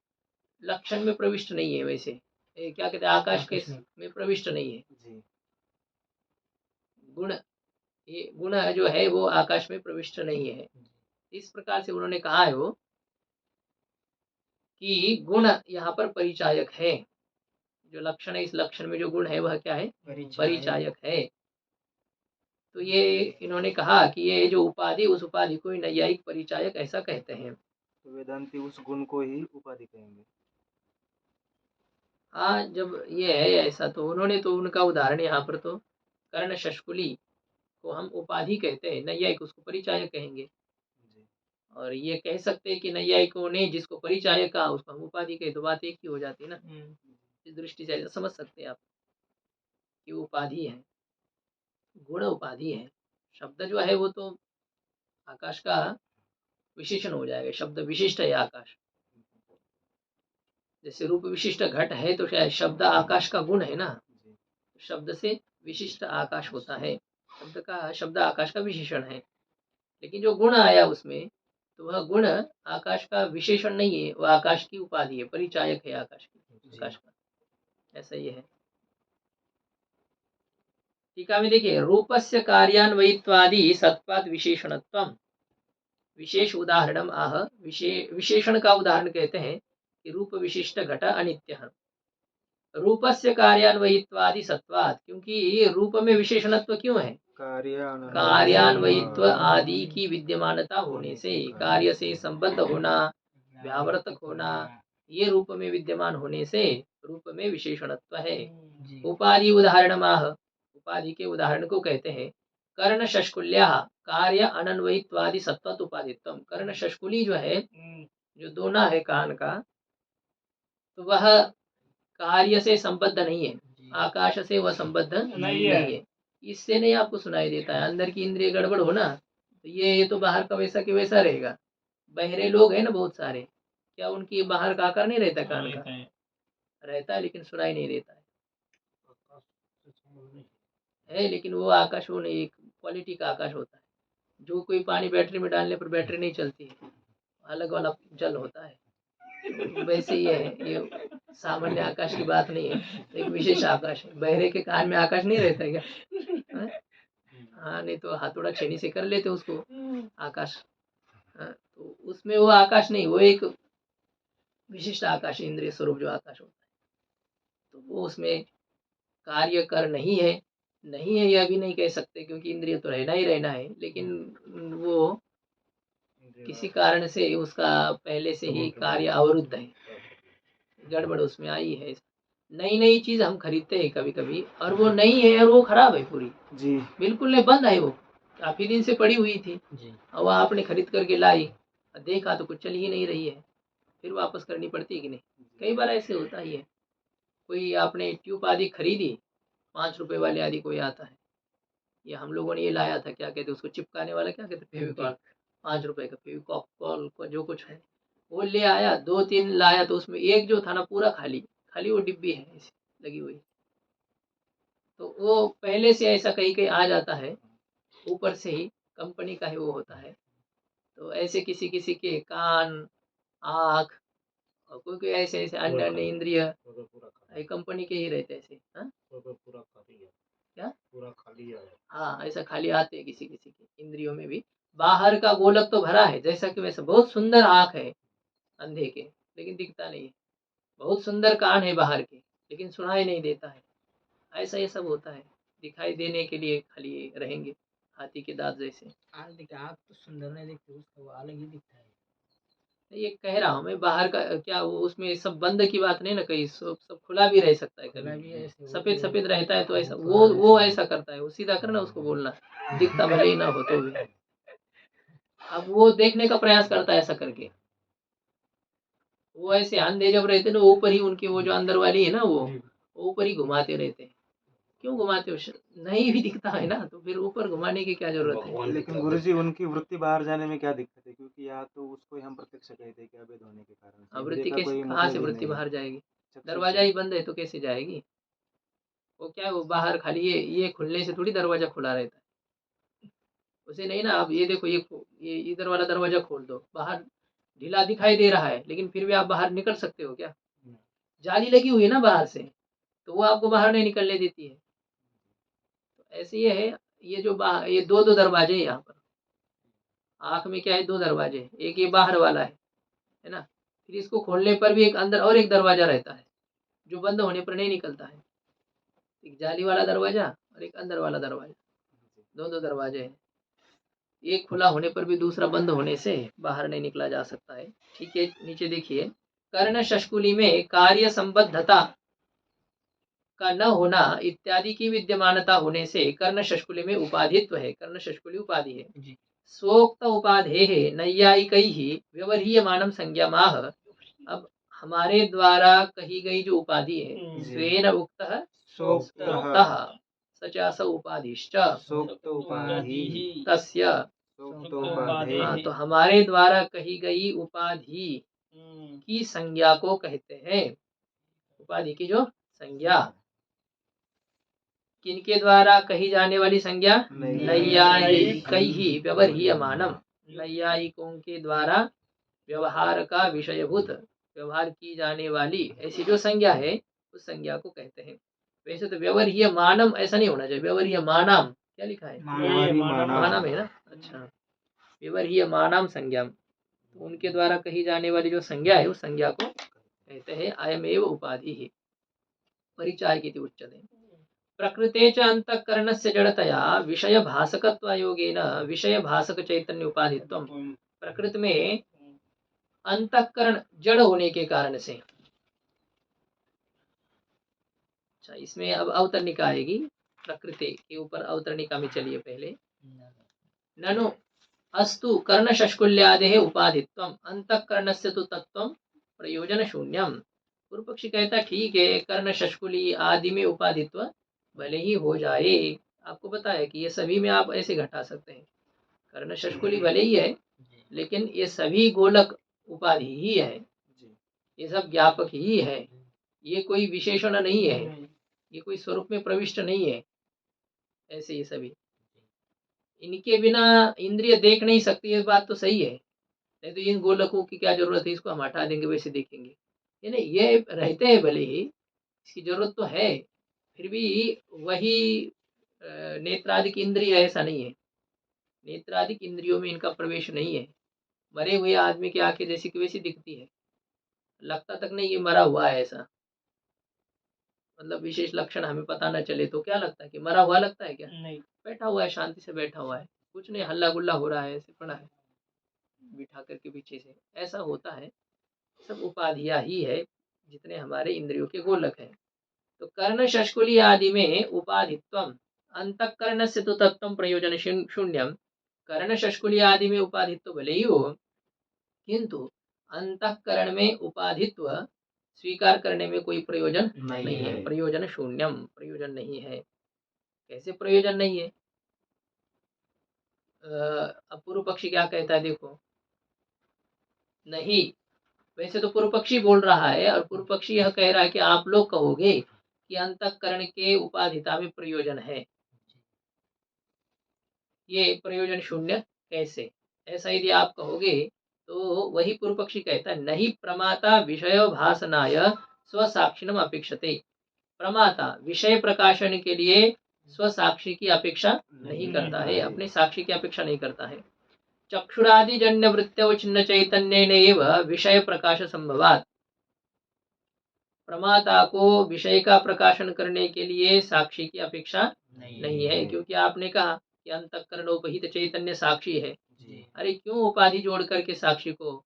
लक्षण में प्रविष्ट नहीं है। वैसे क्या कहते हैं, आकाश के में प्रविष्ट नहीं है जी गुण। ये गुण जो है वो आकाश में प्रविष्ट नहीं है। इस प्रकार से उन्होंने कहा है वो कि गुण यहाँ पर परिचायक है। जो लक्षण है, इस लक्षण में जो गुण है वह क्या है, परिचायक है। तो ये इन्होंने कहा कि ये जो उपाधि, उस उपाधि को नैयायिक परिचायक ऐसा कहते हैं। तो वेदांती उस गुण को ही उपाधि कहेंगे। हाँ, जब ये है ऐसा तो उन्होंने तो उनका उदाहरण यहाँ पर तो कर्ण शष्कुली को हम उपाधि कहते हैं, नैयायिक उसको परिचायक कहेंगे। जी और ये कह सकते हैं कि नैयायिकों ने जिसको परिचायक कहा उसको हम उपाधि कहे, तो बात एक ही हो जाती है ना। इस दृष्टि से ऐसा समझ सकते हैं आप कि उपाधि है, गुण उपाधि है। शब्द जो है वो तो आकाश का विशेषण हो जाएगा, शब्द विशिष्ट है आकाश। जैसे रूप विशिष्ट घट है तो शायद शब्द आकाश का गुण है ना, शब्द से विशिष्ट आकाश होता है। शब्द आकाश का विशेषण है, लेकिन जो गुण आया उसमें, तो वह गुण आकाश का विशेषण नहीं है, वह आकाश की उपाधि है, परिचायक है आकाश की, आकाश का। ऐसा ही है। टीका में देखिए, रूपस्य कार्यान्वयित्वादि सत्पाद विशेषणत्वम, विशेष उदाहरणम आह। विशेषण का उदाहरण कहते हैं कि रूप विशिष्ट घट अनित्य। रूपस्य कार्यान्वयित्वादि सत्वाद, क्योंकि रूप में विशेषणत्व क्यों है? कार्यान्वयित्व आदि की विद्यमानता होने से, कार्य से संबद्ध होना, व्यावर्तक होना, ये रूप में विद्यमान होने से रूप में विशेषणत्व है। उपाधि उदाहरण माह, उपाधि के उदाहरण को कहते हैं कर्ण शष्कुल्या कार्य अनन्वयित्वादि सत्वत उपाधित्व। कर्ण शष्कुली जो है, जो दोना है कान का, तो वह कार्य से संबद्ध नहीं है, आकाश से वह संबद्ध नहीं है। इससे नहीं आपको सुनाई देता है। अंदर की इंद्रिय गड़बड़ हो ना, तो ये तो बाहर का वैसा कि वैसा रहेगा। बहरे लोग हैं ना बहुत सारे, क्या उनकी बाहर का आकार नहीं रहता? कान का रहता है, लेकिन सुनाई नहीं देता है, लेकिन वो आकाश वो नहीं, एक क्वालिटी का आकाश होता है। जो कोई पानी बैटरी में डालने पर बैटरी नहीं चलती है, अलग वाला जल होता है। वैसे ही है, ये सामान्य आकाश की बात नहीं है, एक विशेष आकाश है। बहरे के कान में आकाश नहीं रहता है क्या? हाँ, नहीं तो हथौड़ा छेनी से कर लेते उसको आकाश। तो उसमें वो आकाश नहीं, वो एक विशिष्ट आकाश, इंद्रिय स्वरूप जो आकाश होता है, तो वो उसमें कार्य कर नहीं है। नहीं है यह भी नहीं कह सकते, क्योंकि इंद्रिय तो रहना ही रहना है, लेकिन वो किसी कारण से उसका पहले से ही कार्य अवरुद्ध है, गड़बड़ उसमें आई है। नई नई चीज हम खरीदते हैं कभी कभी, और वो नई है और वो खराब है पूरी जी, बिल्कुल नहीं, बंद है, वो काफी दिन से पड़ी हुई थी और वह आपने खरीद करके लाई, देखा तो कुछ चल ही नहीं रही है, फिर वापस करनी पड़ती है कि नहीं? कई बार ऐसे होता ही है। कोई आपने ट्यूब आदि खरीदी, 5 रुपए वाले आदि कोई आता है, या हम लोगों ने ये लाया था, क्या कहते उसको, चिपकाने वाला, क्या कहते, फेविकॉल, 5 रुपए का फेविकॉल का जो कुछ है, वो ले आया, 2-3 लाया, तो उसमें एक जो था ना पूरा खाली खाली वो डिब्बी है ऐसी लगी हुई। तो वो पहले से ऐसा कहीं कहीं आ जाता है, ऊपर से ही कंपनी का ही वो होता है। तो ऐसे किसी किसी के कान, आँख और कोई कोई ऐसे ऐसे अन्य अन्य इंद्रिय कंपनी के ही रहते ऐसे। हाँ, क्या पूरा खाली है? हाँ, ऐसा खाली आते हैं किसी किसी के इंद्रियों में भी। बाहर का गोलक तो भरा है, जैसा कि वैसा बहुत सुंदर आँख है अंधे के, लेकिन दिखता नहीं है। बहुत सुंदर कान है बाहर के, लेकिन सुनाई नहीं देता है। ऐसा ये सब होता है, दिखाई देने के लिए खाली रहेंगे, हाथी के दांत जैसे। आज देखिए, आँख तो सुंदर नहीं दिखती, उसका वो अलग ही दिखता है। ये कह रहा हूँ मैं, बाहर का क्या वो उसमें सब बंद की बात नहीं ना, कहीं सब खुला भी रह सकता है, खुला भी कभी ऐसे सफेद सफेद रहता है, तो ऐसा वो ऐसा करता है, वो सीधा करना उसको बोलना, दिखता भले ही ना हो तो भी। अब वो देखने का प्रयास करता है ऐसा करके, वो ऐसे अंधे जब रहते ना, ऊपर ही उनकी वो जो अंदर वाली है ना, वो ऊपर ही घुमाते रहते हैं। क्यों घुमाते हो? नहीं भी दिखता है ना, तो फिर ऊपर घुमाने की क्या जरूरत है? लेकिन गुरुजी उनकी वृत्ति बाहर जाने में क्या दिक्कत है? क्योंकि यहाँ तो उसको ही हम प्रत्यक्ष कहते हैं कि अवैध होने के कारण से वृत्ति इंद्रिय का कैसे, कोई कहाँ मतलब से ही वृत्ति नहीं है। बाहर जाएगी? चक्षु दरवाजा से ही बंद है तो कैसे जाएगी? वो क्या है, वो बाहर खाली ये खुलने से थोड़ी दरवाजा खुला रहता है। उसे नहीं ना, आप ये देखो, ये इधर वाला दरवाजा खोल दो, बाहर ढीला दिखाई दे रहा है, लेकिन फिर भी आप बाहर निकल सकते हो क्या? जाली लगी हुई है ना बाहर से, तो वो आपको बाहर नहीं निकलने देती है। तो ऐसे ये है, ये जो बाहर, ये दो दो दरवाजे हैं यहाँ पर। आँख में क्या है, 2 दरवाजे हैं, एक ये बाहर वाला है ना, फिर इसको खोलने पर भी एक अंदर और एक दरवाजा रहता है, जो बंद होने पर नहीं निकलता है। एक जाली वाला दरवाजा और एक अंदर वाला दरवाजा, दो दरवाजे हैं। एक खुला होने पर भी दूसरा बंद होने से बाहर नहीं निकला जा सकता है। ठीक है, नीचे देखिए, कर्ण शष्कुली में कार्य संबद्धता का न होना इत्यादि की विद्यमानता होने से कर्ण शष्कुली में उपाधित्व है, कर्ण शष्कुली उपाधि है। स्वोक्त उपाधेः नैयायिकैः व्यवह्रियमानं संज्ञामाह। अब हमारे द्वारा कही गई जो उपाधि है, स्वेन उक्तः सोक्तः स च स उपाधिश्च सोक्त उपाधि तस्य। सोक्त उपाधि। हाँ, तो हमारे द्वारा कही गई उपाधि की संज्ञा को कहते हैं, उपाधि की जो संज्ञा, किनके द्वारा कही जाने वाली संज्ञा? नैयायिक। नैयायिकैहि व्यवह्रियमानम, नैयायिकों के द्वारा व्यवहार का विषयभूत, व्यवहार की जाने वाली ऐसी जो संज्ञा है उस संज्ञा को कहते हैं। वैसे तो व्यवह्रियमानम ऐसा नहीं होना चाहिए, व्यवह्रियमानम क्या लिखा है? मानम है ना। अच्छा, व्यवह्रियमानम संज्ञा, तो उनके द्वारा कही जाने वाली जो संज्ञा है उस संज्ञा को कहते हैं अयमेव उपाधि ही परिचायक इति उच्यते। प्रकृते च अंतःकरणस्य जड़तया विषय भासकत्वयोगेन विषय भासक चैतन्य उपाधित्वम, प्रकृति में अंतःकरण जड़ होने के कारण से। अच्छा, इसमें अब अवतरणिका आएगी, प्रकृति के ऊपर अवतरणिका में चलिए पहले। ननु अस्तु कर्ण शष्कुल्यादेः उपाधित्वम अंतःकरणस्य तु तत्वम प्रयोजन शून्यम। पूर्व पक्षी कहता ठीक है, कर्ण शष्कुली आदि में उपाधित्व भले ही हो जाए, आपको पता है कि ये सभी में आप ऐसे घटा सकते हैं, कर्ण शष्कुली भले ही है लेकिन ये सभी गोलक उपाधि ही है, ये सब ज्ञापक ही है, ये कोई विशेषण नहीं है, ये कोई स्वरूप में प्रविष्ट नहीं है। ऐसे ये सभी, इनके बिना इंद्रिय देख नहीं सकती, ये बात तो सही है, नहीं तो इन गोलकों की क्या जरूरत है, इसको हम हटा देंगे वैसे देखेंगे। ये नहीं, ये रहते हैं भले ही, इसकी जरूरत तो है, फिर भी वही नेत्रादिक इंद्रिय ऐसा नहीं है, नेत्रादिक इंद्रियों में इनका प्रवेश नहीं है। मरे हुए आदमी की आंखें जैसी की वैसी दिखती है, लगता तक नहीं ये मरा हुआ है, ऐसा मतलब विशेष लक्षण हमें पता न चले तो क्या लगता है कि मरा हुआ लगता है क्या? नहीं, बैठा हुआ है, शांति से बैठा हुआ है, कुछ नहीं हल्ला गुल्ला हो रहा है, ऐसे पड़ा है बिठा करके पीछे से, ऐसा होता है। सब उपाधियां ही है जितने हमारे इंद्रियों के गोलक हैं। तो कर्ण शष्कुली आदि में उपाधित्वम अंतःकरण से तो तत्व प्रयोजन शून्यम, कर्ण शष्कुली आदि में उपाधित्व भले ही हो किंतु अंतःकरण में उपाधित्व स्वीकार करने में कोई प्रयोजन नहीं है, प्रयोजन शून्यम, प्रयोजन नहीं है। कैसे प्रयोजन नहीं है? अब पूर्व पक्षी क्या कहता है देखो, नहीं, वैसे तो पूर्व पक्षी बोल रहा है और पूर्व पक्षी यह कह रहा है कि आप लोग कहोगे कि अंतःकरण के उपाधिता में प्रयोजन है, ये प्रयोजन शून्य कैसे? ऐसा यदि आप कहोगे तो वही पूर्व पक्षी कहता है नहीं प्रमाता विषय भासनाय स्वसाक्षिणम अपेक्षते, प्रमाता विषय प्रकाशन के लिए स्वसाक्षी की अपेक्षा नहीं करता है, अपने साक्षी की अपेक्षा नहीं करता है। चक्षुरादि जन्य वृत्त्यो छिन्न चैतन्येनैव विषय प्रकाश संभवात, प्रमाता को विषय का प्रकाशन करने के लिए साक्षी की अपेक्षा नहीं है, क्योंकि आपने कहा कि अंतःकरणोपहित चैतन्य साक्षी है। अरे क्यों उपाधि जोड़ करके साक्षी को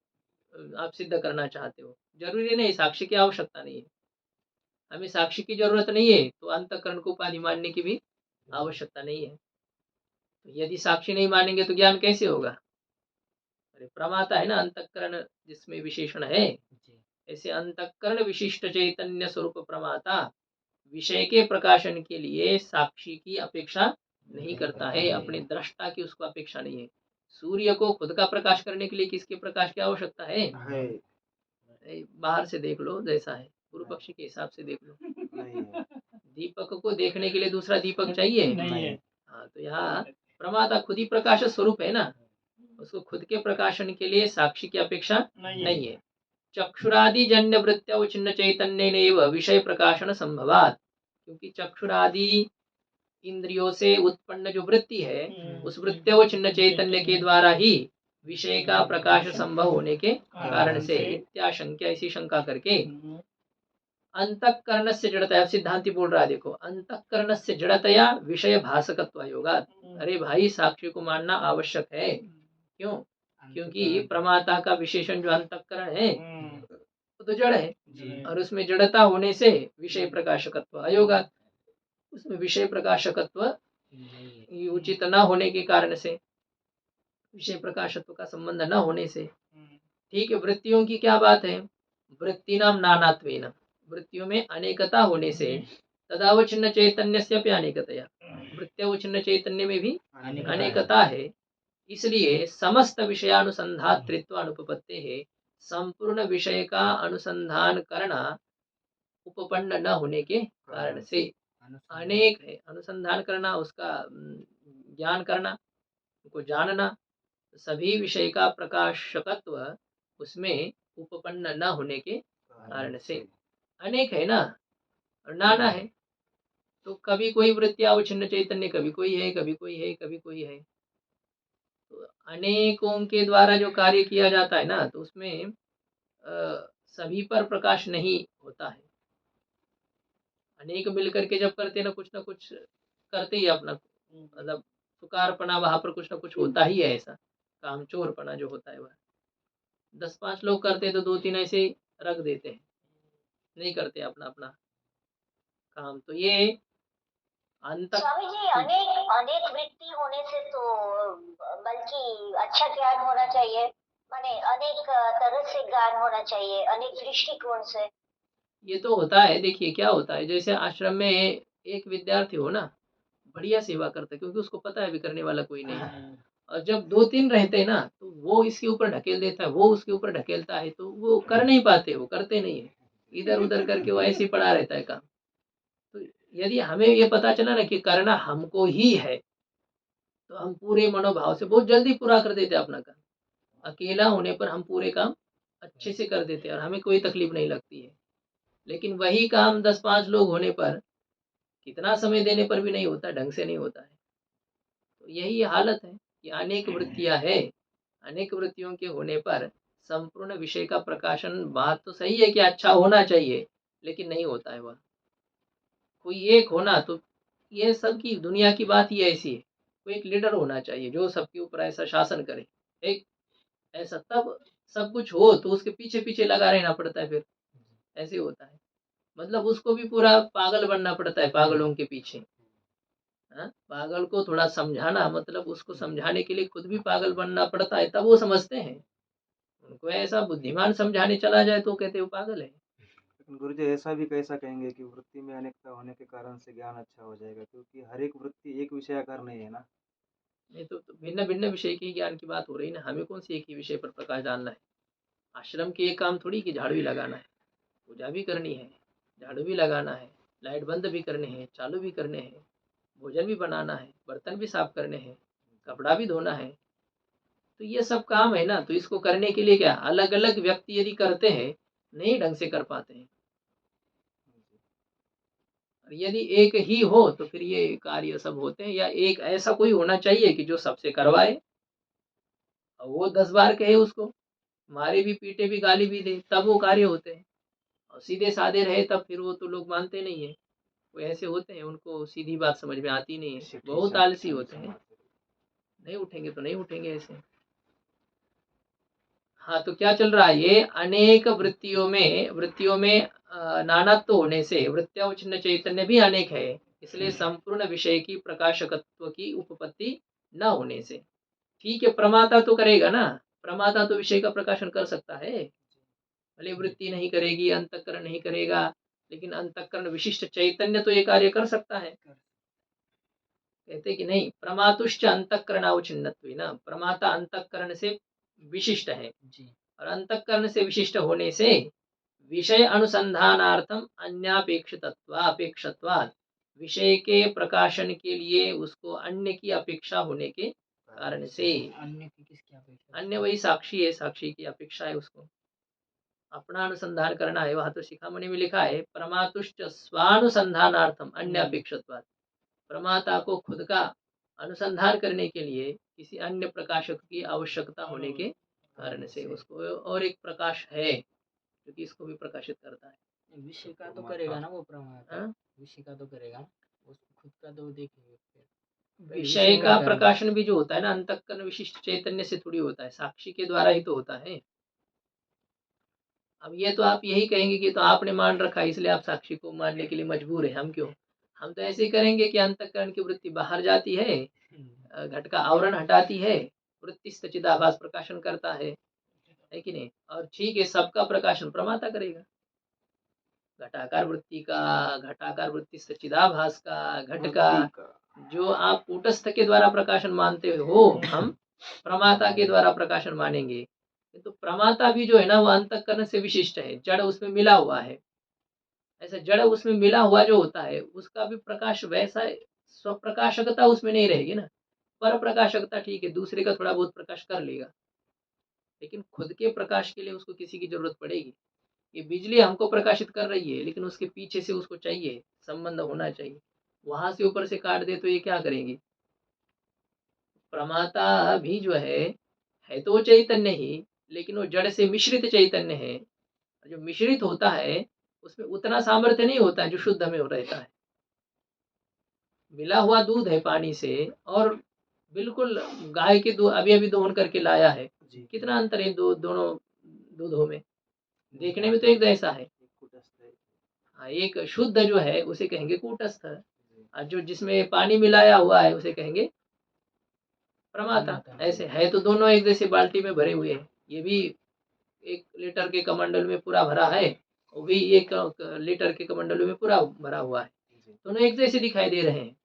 आप सिद्ध करना चाहते हो? जरूरी नहीं, साक्षी की आवश्यकता नहीं है, हमें साक्षी की जरूरत नहीं है तो अंतःकरण को उपाधि मानने की भी आवश्यकता नहीं है। तो यदि साक्षी नहीं मानेंगे तो ज्ञान कैसे होगा? अरे प्रमाता है ना अंतःकरण जिसमें विशेषण है, ऐसे अंतःकरण विशिष्ट चैतन्य स्वरूप प्रमाता विषय के प्रकाशन के लिए साक्षी की अपेक्षा नहीं करता है, अपने दृष्टा की उसको अपेक्षा नहीं है। सूर्य को खुद का प्रकाश करने के लिए किसके प्रकाश की आवश्यकता है? बाहर से देख लो जैसा है, पूर्व पक्षी के हिसाब से देख लो, दीपक को देखने के लिए दूसरा दीपक चाहिए? हाँ, तो यहाँ प्रमाता खुद ही प्रकाश स्वरूप है ना, उसको खुद के प्रकाशन के लिए साक्षी की अपेक्षा नहीं है। चक्षुरादि जन्य वृत्त्यो छिन्न चैतन्येनैव विषय प्रकाशन संभवात, क्योंकि चक्षुरादि इंद्रियों से उत्पन्न जो वृत्ति है उस वृत्त्यो छिन्न चैतन्य के द्वारा ही विषय का प्रकाश संभव होने के कारण से इत्याशंक्य, ऐसी शंका करके अंतःकरण से जड़तया, सिद्धांति बोल रहा है देखो, अंतःकरण से जड़तया विषय भासकत्व योगा। अरे भाई साक्षी को मानना आवश्यक है, क्यों? क्योंकि प्रमाता का विशेषण जो अंतःकरण है वो तो जड़ है और उसमें जड़ता होने से विषय प्रकाशकत्व अयोगा, उसमें विषय प्रकाशकत्व उचित न होने के कारण से, विषय प्रकाशत्व का संबंध न होने से। ठीक है, वृत्तियों की क्या बात है? वृत्ति नाम नानात्वेन, वृत्तियों में अनेकता होने से तदावच्छिन्न चैतन्य से अनेकतया, वृत्त्यवच्छिन्न चैतन्य में भी अनेकता है, इसलिए समस्त विषयानुसंधातृत्व अनुपपत्ति है, संपूर्ण विषय का अनुसंधान करना उपपन्न न होने के कारण से। अनुसंधान अनेक है, अनुसंधान करना, उसका ज्ञान करना, उनको जानना, सभी विषय का प्रकाशकत्व उसमें उपपन्न न होने के कारण से। अनेक है ना, और नाना है, तो कभी कोई वृत्ति अवच्छिन्न चैतन्य, कभी कोई है, कभी कोई है, कभी कोई है। तो अनेकों के द्वारा जो कार्य किया जाता है ना, तो उसमें सभी पर प्रकाश नहीं होता है। अनेक मिल करके जब करते ना कुछ करते ही अपना, मतलब सुकारपना, वहां पर कुछ ना कुछ होता ही है। ऐसा कामचोरपना जो होता है वह 10-5 लोग करते तो 2-3 ऐसे रख देते हैं, नहीं करते अपना अपना काम। तो ये अंत स्वामी जी, अनेक अनेक वृत्ति होने से तो बल्कि अच्छा ज्ञान होना चाहिए, माने अनेक तरह से ज्ञान होना चाहिए, अनेक दृष्टिकोण से। ये तो होता है। देखिए क्या होता है, जैसे आश्रम में एक विद्यार्थी हो ना, बढ़िया सेवा करता है, क्योंकि उसको पता है अभी करने वाला कोई नहीं है। और जब 2-3 रहते हैं ना, तो वो इसके ऊपर ढकेल देता है, वो उसके ऊपर ढकेलता है, तो वो कर नहीं पाते, वो करते नहीं है, इधर उधर करके वो ऐसे ही पड़ा रहता है काम। तो यदि हमें ये पता चला ना कि करना हमको ही है, तो हम पूरे मनोभाव से बहुत जल्दी पूरा कर देते हैं अपना काम। अकेला होने पर हम पूरे काम अच्छे से कर देते हैं और हमें कोई तकलीफ नहीं लगती है। लेकिन वही काम 10-5 लोग होने पर, कितना समय देने पर भी नहीं होता, ढंग से नहीं होता है। तो यही हालत है कि अनेक वृत्तियां है, अनेक वृत्तियों के होने पर संपूर्ण विषय का प्रकाशन, बात तो सही है कि अच्छा होना चाहिए, लेकिन नहीं होता है वह। कोई एक होना, तो ये सब की दुनिया की बात ही ऐसी है, कोई एक लीडर होना चाहिए जो सबके ऊपर ऐसा शासन करे, एक ऐसा, तब सब कुछ हो। तो उसके पीछे पीछे लगा रहना पड़ता है, फिर ऐसे होता है। मतलब उसको भी पूरा पागल बनना पड़ता है, पागलों के पीछे। हाँ? पागल को थोड़ा समझाना, मतलब उसको समझाने के लिए खुद भी पागल बनना पड़ता है, तब वो समझते हैं। उनको ऐसा बुद्धिमान समझाने चला जाए तो कहते वो पागल है। लेकिन गुरुजी ऐसा भी कैसा कहेंगे कि वृत्ति में अनेकता होने के कारण से ज्ञान अच्छा हो जाएगा, क्योंकि हर एक वृत्ति एक विषयाकार नहीं है ना। नहीं तो भिन्न भिन्न विषय के ज्ञान की बात हो रही है ना, हमें कौन सी एक ही विषय पर प्रकाश डालना है। आश्रम के एक काम थोड़ी कि झाड़ू ही लगाना है, पूजा भी करनी है, झाड़ू भी लगाना है, लाइट बंद भी करने हैं, चालू भी करने हैं, भोजन भी बनाना है, बर्तन भी साफ करने हैं, कपड़ा भी धोना है। तो ये सब काम है ना, तो इसको करने के लिए क्या अलग अलग व्यक्ति यदि करते हैं, नहीं ढंग से कर पाते हैं। और यदि एक ही हो तो फिर ये कार्य सब होते हैं, या एक ऐसा कोई होना चाहिए कि जो सबसे करवाए, और वो 10 बार कहे उसको, मारे भी, पीटे भी, गाली भी दे, तब वो कार्य होते हैं। और सीधे साधे रहे तब फिर वो तो लोग मानते नहीं है। वो ऐसे होते हैं, उनको सीधी बात समझ में आती नहीं है, बहुत आलसी होते हैं, नहीं उठेंगे तो नहीं उठेंगे ऐसे। हाँ, तो क्या चल रहा है, ये अनेक वृत्तियों में नानात्व होने से वृत्त्यावच्छिन्न चैतन्य भी अनेक है, इसलिए संपूर्ण विषय की प्रकाशकत्व की उपपत्ति न होने से। ठीक है, प्रमाता तो करेगा ना, प्रमाता तो विषय का प्रकाशन कर सकता है, भले वृत्ति नहीं करेगी, अंतःकरण नहीं करेगा, लेकिन अंतःकरण विशिष्ट चैतन्य तो ये कार्य कर सकता है। कहते कि नहीं, प्रमातुश्च अंतःकरणावच्छिन्नत्व, ना प्रमाता अंतःकरण से विशिष्ट है, जी। और अंतःकरण से विशिष्ट होने से विषय अनुसंधानार्थम अपेक्षत्वात्, विषय के प्रकाशन के लिए उसको अन्य की अपेक्षा होने के कारण से। अन्य की किसकी अपेक्षा? अन्य वही साक्षी है, साक्षी की अपेक्षा है, उसको अपना अनुसंधान करना है। वहां तो शिखामणि में लिखा है, प्रमातुश्च स्वानुसंधानार्थम अन्य अपेक्षत्वात्, प्रमाता को खुद का अनुसंधान करने के लिए किसी अन्य प्रकाशक की आवश्यकता होने के कारण से उसको और एक प्रकाश है जो कि इसको भी प्रकाशित करता है। विषय का तो करेगा ना वो प्रमाता, हाँ? विषय का तो करेगा ना, उसको खुद का तो देखेंगे फिर। विषय का प्रकाशन भी जो होता है ना, अंतःकरण विशिष्ट चैतन्य से थोड़ी होता है, साक्षी के द्वारा ही तो होता है। अब ये तो आप यही कहेंगे कि तो आपने मान रखा इसलिए आप साक्षी को मानने के लिए मजबूर है, हम क्यों, हम तो ऐसे ही करेंगे कि अंतःकरण की वृत्ति बाहर जाती है, घट का आवरण हटाती है, वृत्ति चिदाभास प्रकाशन करता है कि नहीं। और ठीक है, सबका प्रकाशन प्रमाता करेगा, घटाकार वृत्ति का, घटाकार वृत्ति चिदाभास का, घट का, जो आप कूटस्थ के द्वारा प्रकाशन मानते हो, हम प्रमाता के द्वारा प्रकाशन मानेंगे। तो प्रमाता भी जो है ना, वो अंतःकरण से विशिष्ट है, जड़ उसमें मिला हुआ है ऐसा जड़ उसमें मिला हुआ जो होता है उसका भी प्रकाश वैसा स्वप्रकाशकता उसमें नहीं रहेगी ना। पर प्रकाशकता ठीक है, दूसरे का थोड़ा बहुत प्रकाश कर लेगा, लेकिन खुद के प्रकाश के लिए उसको किसी की जरूरत पड़ेगी। ये बिजली हमको प्रकाशित कर रही है, लेकिन उसके पीछे से उसको चाहिए, संबंध होना चाहिए। वहां से ऊपर से काट दे तो ये क्या करेंगी। प्रमाता भी जो है तो वो चैतन्य ही, लेकिन वो जड़ से मिश्रित चैतन्य है। जो मिश्रित होता है उसमें उतना सामर्थ्य नहीं होता है जो शुद्ध में रहता है। मिला हुआ दूध है पानी से, और बिल्कुल गाय के दूध अभी अभी दोहन करके लाया है, जी कितना अंतर है दोनों दूधों में। देखने में तो एक जैसा है। एक कूटस्थ है। हाँ, एक शुद्ध जो है उसे कहेंगे कूटस्थ, जी और जो जिसमें पानी मिलाया हुआ है उसे कहेंगे प्रमाता। प्रमाता। ऐसे है तो दोनों एक जैसे बाल्टी में भरे हुए हैं। ये भी 1 लीटर के कमंडल में पूरा भरा है, वो भी 1 लीटर के कमंडल में पूरा भरा हुआ है। जी दोनों एक जैसे दिखाई दे रहे हैं,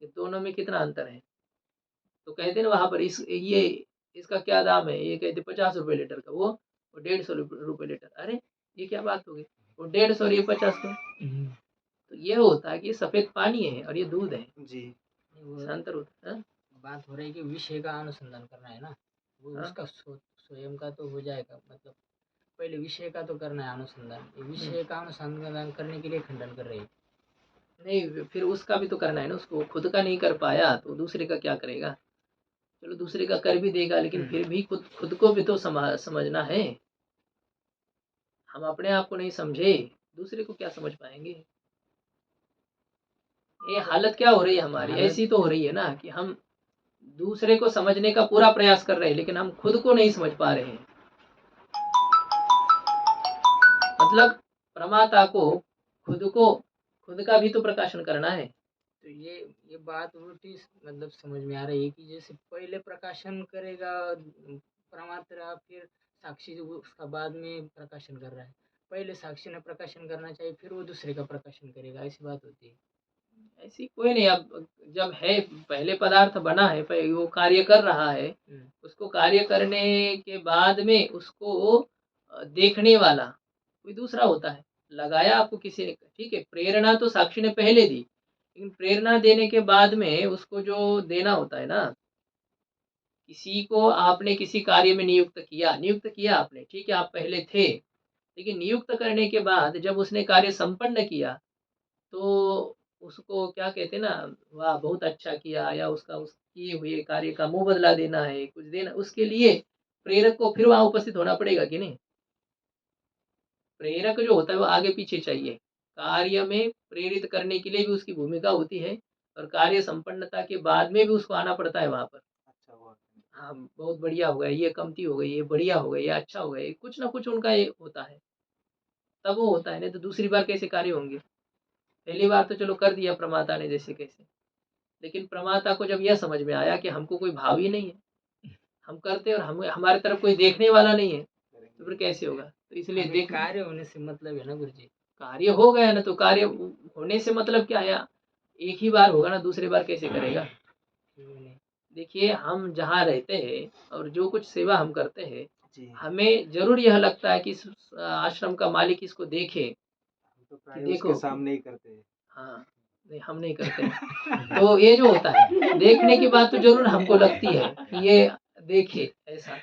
ये दोनों में कितना अंतर है। तो कहते हैं ना वहां पर ये इसका क्या दाम है, ये कहते 50 रुपए लीटर का, वो 150 रुपए लीटर। अरे ये क्या बात हो गई, वो 150 और ये 50 का। तो ये होता है कि ये सफेद पानी है और ये दूध है, जी वो इसका अंतर होता है। हाँ? बात हो रही है कि विषय का अनुसंधान करना है ना, वो हाँ? उसका स्वयं का तो हो जाएगा, मतलब पहले विषय का तो करना है अनुसंधान। ये विषय का अनुसंधान करने के लिए खंडन कर रहे हैं। नहीं, फिर उसका भी तो करना है ना उसको। खुद का नहीं कर पाया तो दूसरे का क्या करेगा। चलो दूसरे का कर भी देगा, लेकिन फिर भी खुद खुद को भी तो समझना है। हम अपने आप को नहीं समझे, दूसरे को क्या समझ पाएंगे। ये हालत क्या हो रही है हमारी, हालत- ऐसी तो हो रही है ना कि हम दूसरे को समझने का पूरा प्रयास कर रहे हैं, लेकिन हम खुद को नहीं समझ पा रहे हैं। मतलब प्रमाता को खुद का भी तो प्रकाशन करना है। तो ये बात उल्टी मतलब समझ में आ रही है कि जैसे पहले प्रकाशन करेगा प्रमात्रा, फिर साक्षी जो उसका बाद में प्रकाशन कर रहा है। पहले साक्षी ने प्रकाशन करना चाहिए, फिर वो दूसरे का प्रकाशन करेगा, ऐसी बात होती है। ऐसी कोई नहीं। अब जब है पहले पदार्थ बना है, पहले वो कार्य कर रहा है, उसको कार्य करने के बाद में उसको देखने वाला कोई दूसरा होता है। लगाया आपको किसी ने, ठीक है, प्रेरणा तो साक्षी ने पहले दी, लेकिन प्रेरणा देने के बाद में उसको जो देना होता है ना, किसी को आपने किसी कार्य में नियुक्त किया आपने, ठीक है, आप पहले थे, लेकिन नियुक्त करने के बाद जब उसने कार्य संपन्न किया तो उसको क्या कहते हैं ना, वाह बहुत अच्छा किया, या उसका उस किए हुए कार्य का मुंह बदला देना है, कुछ देना, उसके लिए प्रेरक को फिर वहां उपस्थित होना पड़ेगा कि नहीं। प्रेरक जो होता है वो आगे पीछे चाहिए। कार्य में प्रेरित करने के लिए भी उसकी भूमिका होती है, और कार्य संपन्नता के बाद में भी उसको आना पड़ता है वहां पर। अच्छा हुआ। हाँ बहुत बढ़िया हो गया, ये कमती हो गई, ये बढ़िया हो गई, ये अच्छा हो गया, कुछ ना कुछ उनका ये होता है, तब वो होता है। नहीं तो दूसरी बार कैसे कार्य होंगे। पहली बार तो चलो कर दिया प्रमाता ने जैसे कैसे, लेकिन प्रमाता को जब यह समझ में आया कि हमको कोई भाव ही नहीं है, हम करते और हम हमारे तरफ कोई देखने वाला नहीं है, तो फिर कैसे होगा। तो इसलिए हमें देख कार्य होने से मतलब है ना गुरु जी। कार्य हो गया ना, तो कार्य होने से मतलब क्या है, एक ही बार होगा ना, दूसरी बार कैसे करेगा। क्यों नहीं? देखिए हम जहाँ रहते हैं और जो कुछ सेवा हम करते हैं, जी हमें जरूर यह लगता है कि इस आश्रम का मालिक इसको देखे हम तो कि प्राय देखो उसके सामने ही करते हैं। हाँ, नहीं हम नहीं करते हैं। तो ये जो होता है देखने की बात तो जरूर हमको लगती है कि ये देखे, ऐसा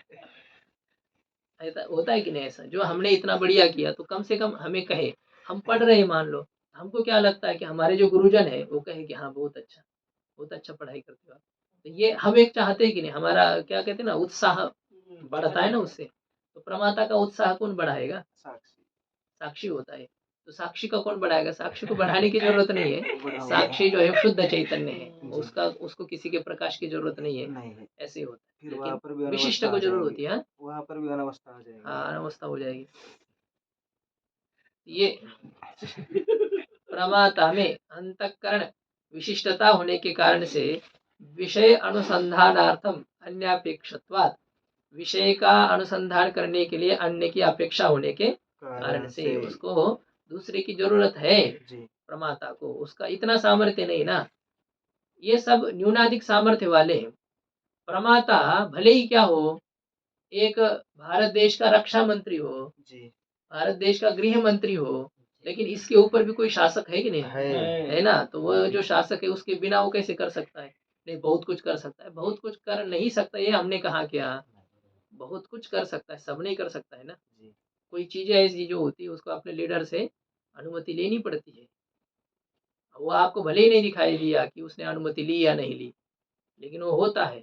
ऐसा होता है कि नहीं। ऐसा जो हमने इतना बढ़िया किया तो कम से कम हमें कहे। हम पढ़ रहे हैं मान लो, हमको क्या लगता है कि हमारे जो गुरुजन है वो कहे कि हाँ बहुत अच्छा पढ़ाई करते हो आप। तो ये हम एक चाहते हैं कि नहीं, हमारा क्या कहते हैं ना उत्साह बढ़ता है ना उससे। तो प्रमाता का उत्साह कौन बढ़ाएगा, साक्षी साक्षी होता है। तो साक्षी का कौन बढ़ाएगा, साक्षी को बढ़ाने की जरूरत नहीं है। बढ़ावा साक्षी जो है शुद्ध चैतन्य है, जी। उसका उसको किसी के प्रकाश की जरूरत नहीं है, नहीं है। ऐसे होता है। फिर वहाँ लेकिन पर भी विशिष्ट अनवस्था को आ जरूर जाएगी। होती है। हाँ? वहाँ पर भी अनवस्था आ जाएगी। हाँ अवस्था हो जाएगी। ये प्रमाता में अंतःकरण विशिष्टता होने के कारण से विषय अनुसंधानार्थम अन्यापेक्षत्वात्, विषय का अनुसंधान करने के लिए अन्य की अपेक्षा होने के कारण से उसको दूसरे की जरूरत है। जी प्रमाता को उसका इतना सामर्थ्य नहीं ना, ये सब न्यूनाधिक सामर्थ्य वाले हैं। प्रमाता भले ही क्या हो, एक भारत देश का रक्षा मंत्री हो, जी भारत देश का गृह मंत्री हो, लेकिन इसके ऊपर भी कोई शासक है कि नहीं? है। है ना? तो वो जो शासक है उसके बिना वो कैसे कर सकता है? नहीं, बहुत कुछ कर सकता है। बहुत कुछ कर नहीं सकता ये हमने कहा क्या? बहुत कुछ कर सकता है, सब नहीं कर सकता है ना। जी। कोई चीज़ें ऐसी जो होती है उसको अपने लीडर से अनुमति लेनी पड़ती है। वो आपको भले ही नहीं दिखाई दिया कि उसने अनुमति ली या नहीं ली, लेकिन वो होता है।